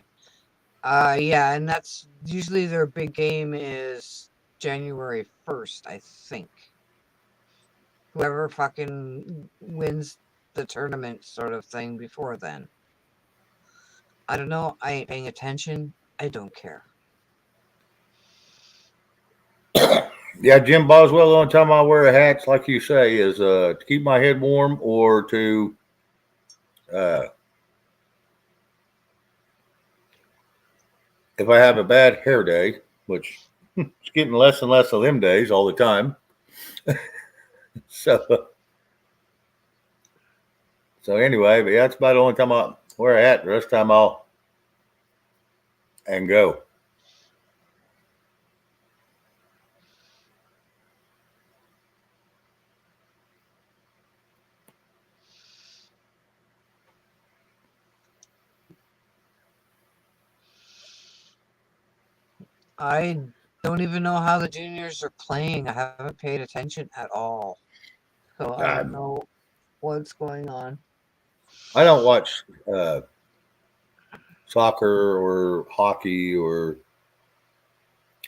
Yeah, and that's usually their big game is January 1st, I think. Whoever fucking wins the tournament sort of thing before then. I don't know. I ain't paying attention. I don't care. Yeah, Jim Boswell, the only time I wear a hat, like you say, is to keep my head warm or to if I have a bad hair day, which it's getting less and less of them days all the time. So anyway, but yeah, that's about the only time I wear a hat. The rest of the time I'll and go. I don't even know how the juniors are playing. I haven't paid attention at all. So I don't know what's going on. I don't watch soccer or hockey or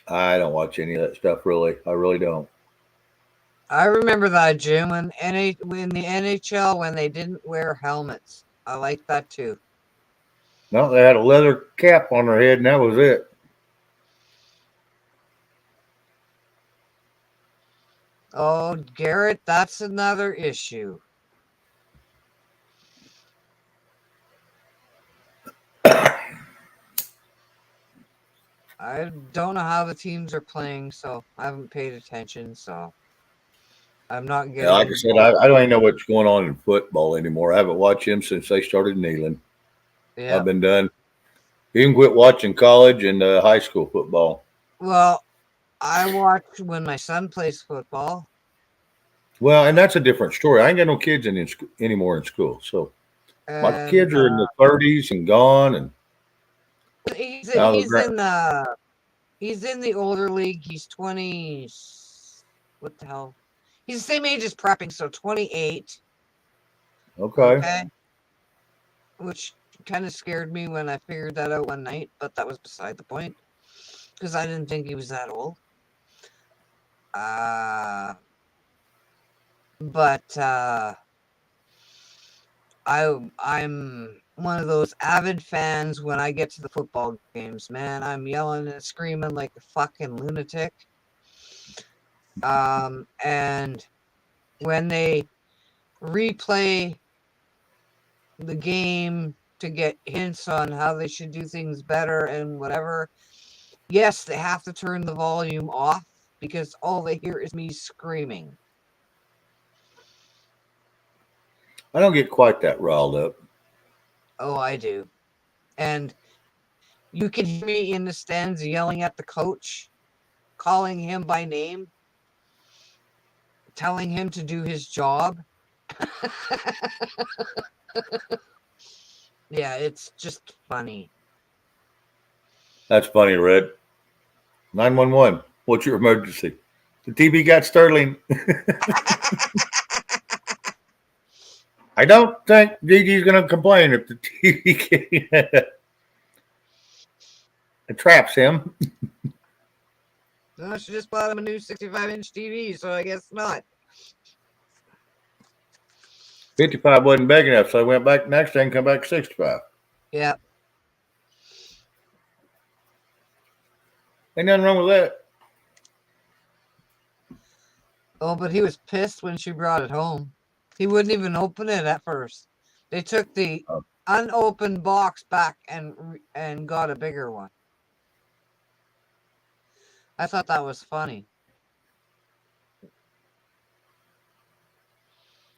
I don't watch any of that stuff really. I really don't. I remember that, Jim, when the NHL when they didn't wear helmets. I like that too. No, they had a leather cap on their head and that was it. Oh, Garrett, that's another issue. I don't know how the teams are playing, so I haven't paid attention, so I'm not Yeah, getting like I said, involved. I don't even know what's going on in football anymore. I haven't watched them since they started kneeling. Yeah. I've been done. Even quit watching college and high school football. Well, I watch when my son plays football. Well, and that's a different story. I ain't got no kids anymore in school. So my And kids are in the 30s and gone and he's out of the he's ground. in the he's in the older league. He's 20. What the hell? He's the same age as prepping, so 28. Okay. Okay. Which kind of scared me when I figured that out one night, but that was beside the point because I didn't think he was that old. But I'm one of those avid fans when I get to the football games, man. I'm yelling and screaming like a fucking lunatic. And when they replay the game to get hints on how they should do things better and whatever, yes, they have to turn the volume off because all they hear is me screaming. I don't get quite that riled up. Oh, I do. And you can hear me in the stands yelling at the coach, calling him by name, telling him to do his job. Yeah, it's just funny. That's funny, Red. 911. What's your emergency? The TV got Sterling. I don't think Gigi's going to complain if the TV traps him. No, she just bought him a new 65-inch TV, so I guess not. 55 wasn't big enough, so I went back next day and come back 65. Yeah. Ain't nothing wrong with that. Oh, but he was pissed when she brought it home. He wouldn't even open it at first. They took the unopened box back and got a bigger one. I thought that was funny.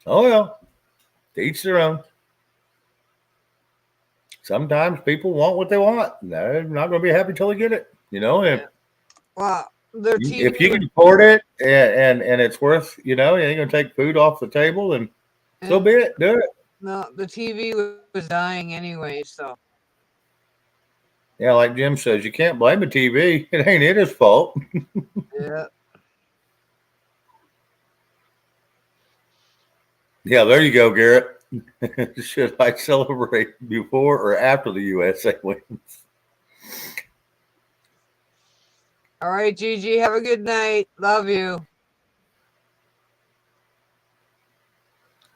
Oh well, to each their own. Sometimes people want what they want. They're not going to be happy till they get it. You know, Yeah. Well, their if TV you can afford it and it's worth, you know, you ain't going to take food off the table, and so be it. Do it. No, the TV was dying anyway, so Yeah, like Jim says, you can't blame the TV. It ain't his fault. yeah. Yeah, there you go, Garrett. Should I celebrate before or after the USA wins? All right, Gigi, have a good night. Love you.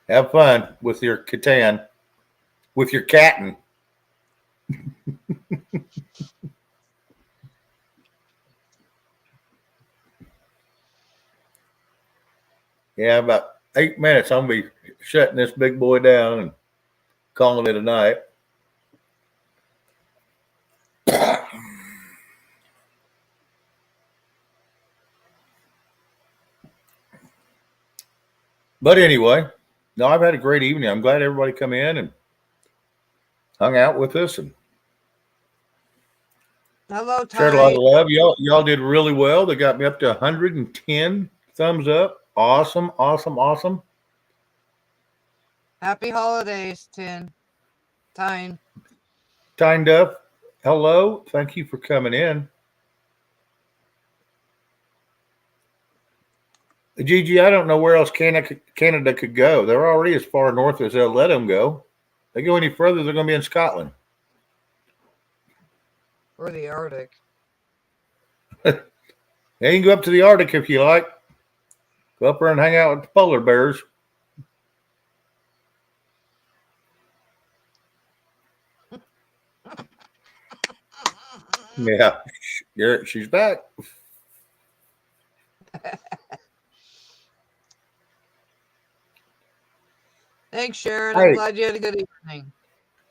Have fun with your Catan, with your catting. Yeah, about 8 minutes. I'm going to be shutting this big boy down and calling it a night. But anyway, no, I've had a great evening. I'm glad everybody come in and hung out with us and Hello, shared a lot Ty. of love. Y'all did really well. They got me up to 110 thumbs up. Awesome, awesome, awesome. Happy holidays, Tyne. Tyne Duff, hello. Thank you for coming in. Gigi, I don't know where else Canada could go. They're already as far north as they'll let them go. They go any further, they're going to be in Scotland. Or the Arctic. Yeah, you can go up to the Arctic if you like. Go up there and hang out with the polar bears. Yeah, she's back. Thanks, Sharon. I'm Hey, glad you had a good evening.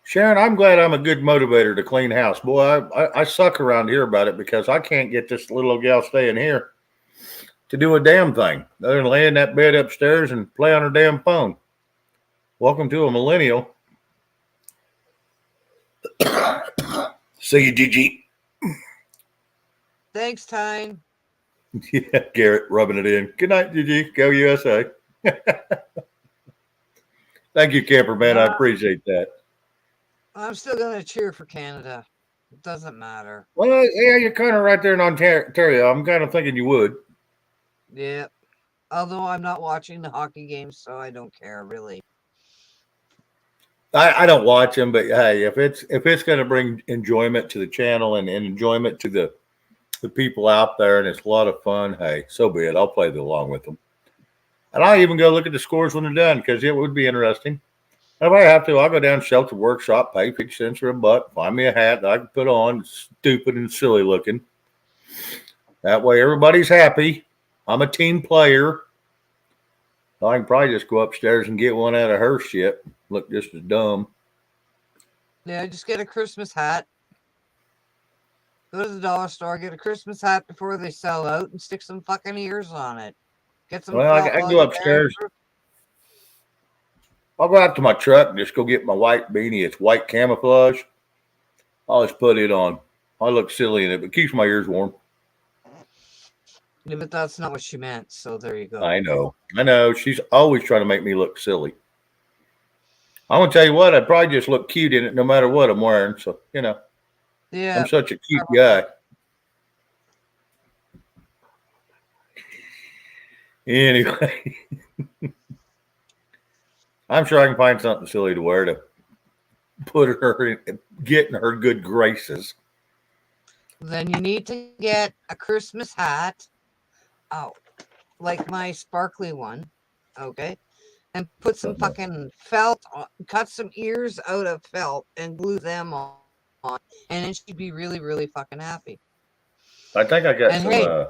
Sharon, I'm glad I'm a good motivator to clean house. Boy, I suck around here about it because I can't get this little old gal staying here to do a damn thing other than lay in that bed upstairs and play on her damn phone. Welcome to a millennial. See you, Gigi. Thanks, Tyne. Yeah, Garrett rubbing it in. Good night, Gigi. Go USA. Thank you, Camperman. I appreciate that. I'm still going to cheer for Canada. It doesn't matter. Well, yeah, you're kind of right there in Ontario. I'm kind of thinking you would. Yeah. Although I'm not watching the hockey games, so I don't care really. I don't watch them, but hey, if it's going to bring enjoyment to the channel and enjoyment to the people out there, and it's a lot of fun, hey, so be it. I'll play along with them, and I'll even go look at the scores when they're done because it would be interesting. If I have to, I'll go down to Shelter Workshop, pay 50 cents for a buck, find me a hat that I can put on, stupid and silly looking. That way, everybody's happy. I'm a team player. I can probably just go upstairs and get one out of her shit. Look just as dumb. Yeah, just get a Christmas hat. Go to the dollar store, get a Christmas hat before they sell out, and stick some fucking ears on it. Get some Well, I felt can while go you're upstairs. there. I'll go out to my truck and just go get my white beanie. It's white camouflage. I'll just put it on. I look silly in it, but keeps my ears warm. Yeah, but that's not what she meant, so there you go. I know. She's always trying to make me look silly. I'm gonna tell you what, I'd probably just look cute in it no matter what I'm wearing. So, you know, Yeah. I'm such a cute guy. Anyway, I'm sure I can find something silly to wear to put her in, get in her good graces. Then you need to get a Christmas hat. Oh, like my sparkly one. Okay. And put some fucking felt on, cut some ears out of felt and glue them on. And then she'd be really, really fucking happy. I think I got And some. hey,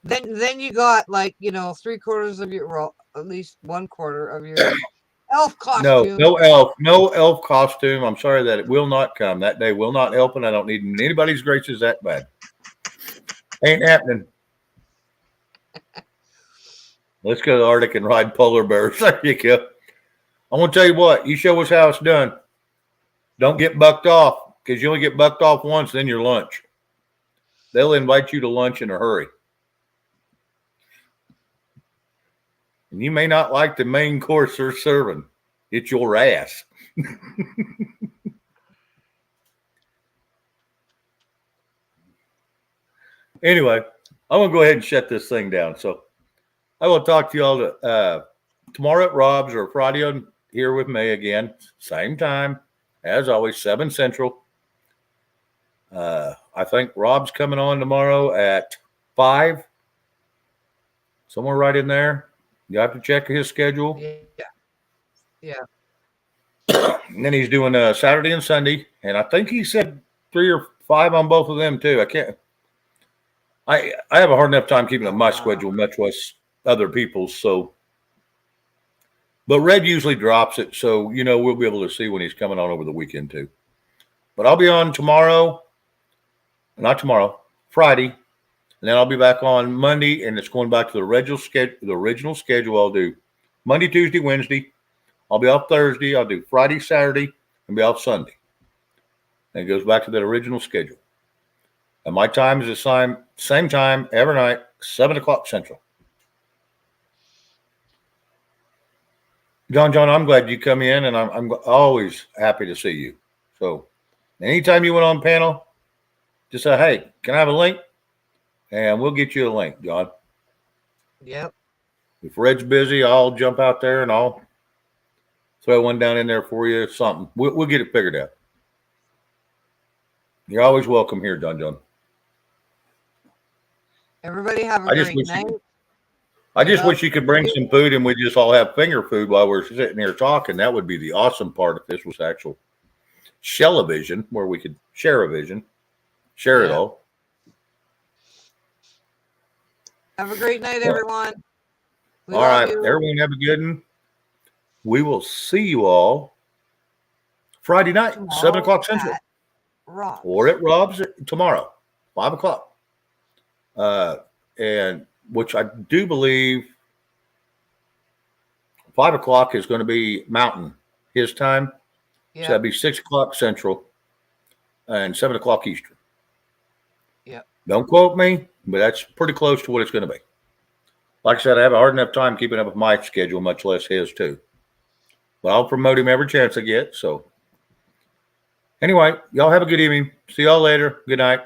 then you got like, 3/4 of your, well, at least 1/4 of your elf costume. No elf costume. I'm sorry that it will not come. That day will not help, and I don't need anybody's graces that bad. Ain't happening. Let's go to the Arctic and ride polar bears. There you go. I'm going to tell you what, you show us how it's done. Don't get bucked off, because you only get bucked off once, then your lunch. They'll invite you to lunch in a hurry. And you may not like the main course they're serving. It's your ass. Anyway, I'm going to go ahead and shut this thing down. So I will talk to you all tomorrow at Rob's or Friday on here with me again. Same time, as always, 7 Central. I think Rob's coming on tomorrow at 5. Somewhere right in there. You have to check his schedule. Yeah. And then he's doing Saturday and Sunday. And I think he said 3 or 5 on both of them too. I have a hard enough time keeping up my schedule, much less other people's. So, but Red usually drops it, so we'll be able to see when he's coming on over the weekend too. But I'll be on Friday, and then I'll be back on Monday, and it's going back to the original schedule. I'll do Monday, Tuesday, Wednesday. I'll be off Thursday. I'll do Friday, Saturday, and be off Sunday. And it goes back to that original schedule. And my time is the same time every night, 7 o'clock Central. John, I'm glad you come in, and I'm always happy to see you. So anytime you went on panel, just say, hey, can I have a link? And we'll get you a link, John. Yep. If Red's busy, I'll jump out there and I'll throw one down in there for you, something. We'll get it figured out. You're always welcome here, John. Everybody have a great night. I just wish you could bring some food and we just all have finger food while we're sitting here talking. That would be the awesome part if this was actual shell-a-vision where we could share a vision, share it all. Have a great night, everyone. All right, everyone have a good one. We will see you all Friday night, 7 o'clock Central. Or at Rob's tomorrow, 5 o'clock. And which I do believe 5 o'clock is going to be Mountain, his time. So that'd be 6 o'clock Central and 7 o'clock Eastern. Yep. Don't quote me, but that's pretty close to what it's going to be. Like I said, I have a hard enough time keeping up with my schedule, much less his too. But I'll promote him every chance I get. So anyway, y'all have a good evening. See y'all later. Good night.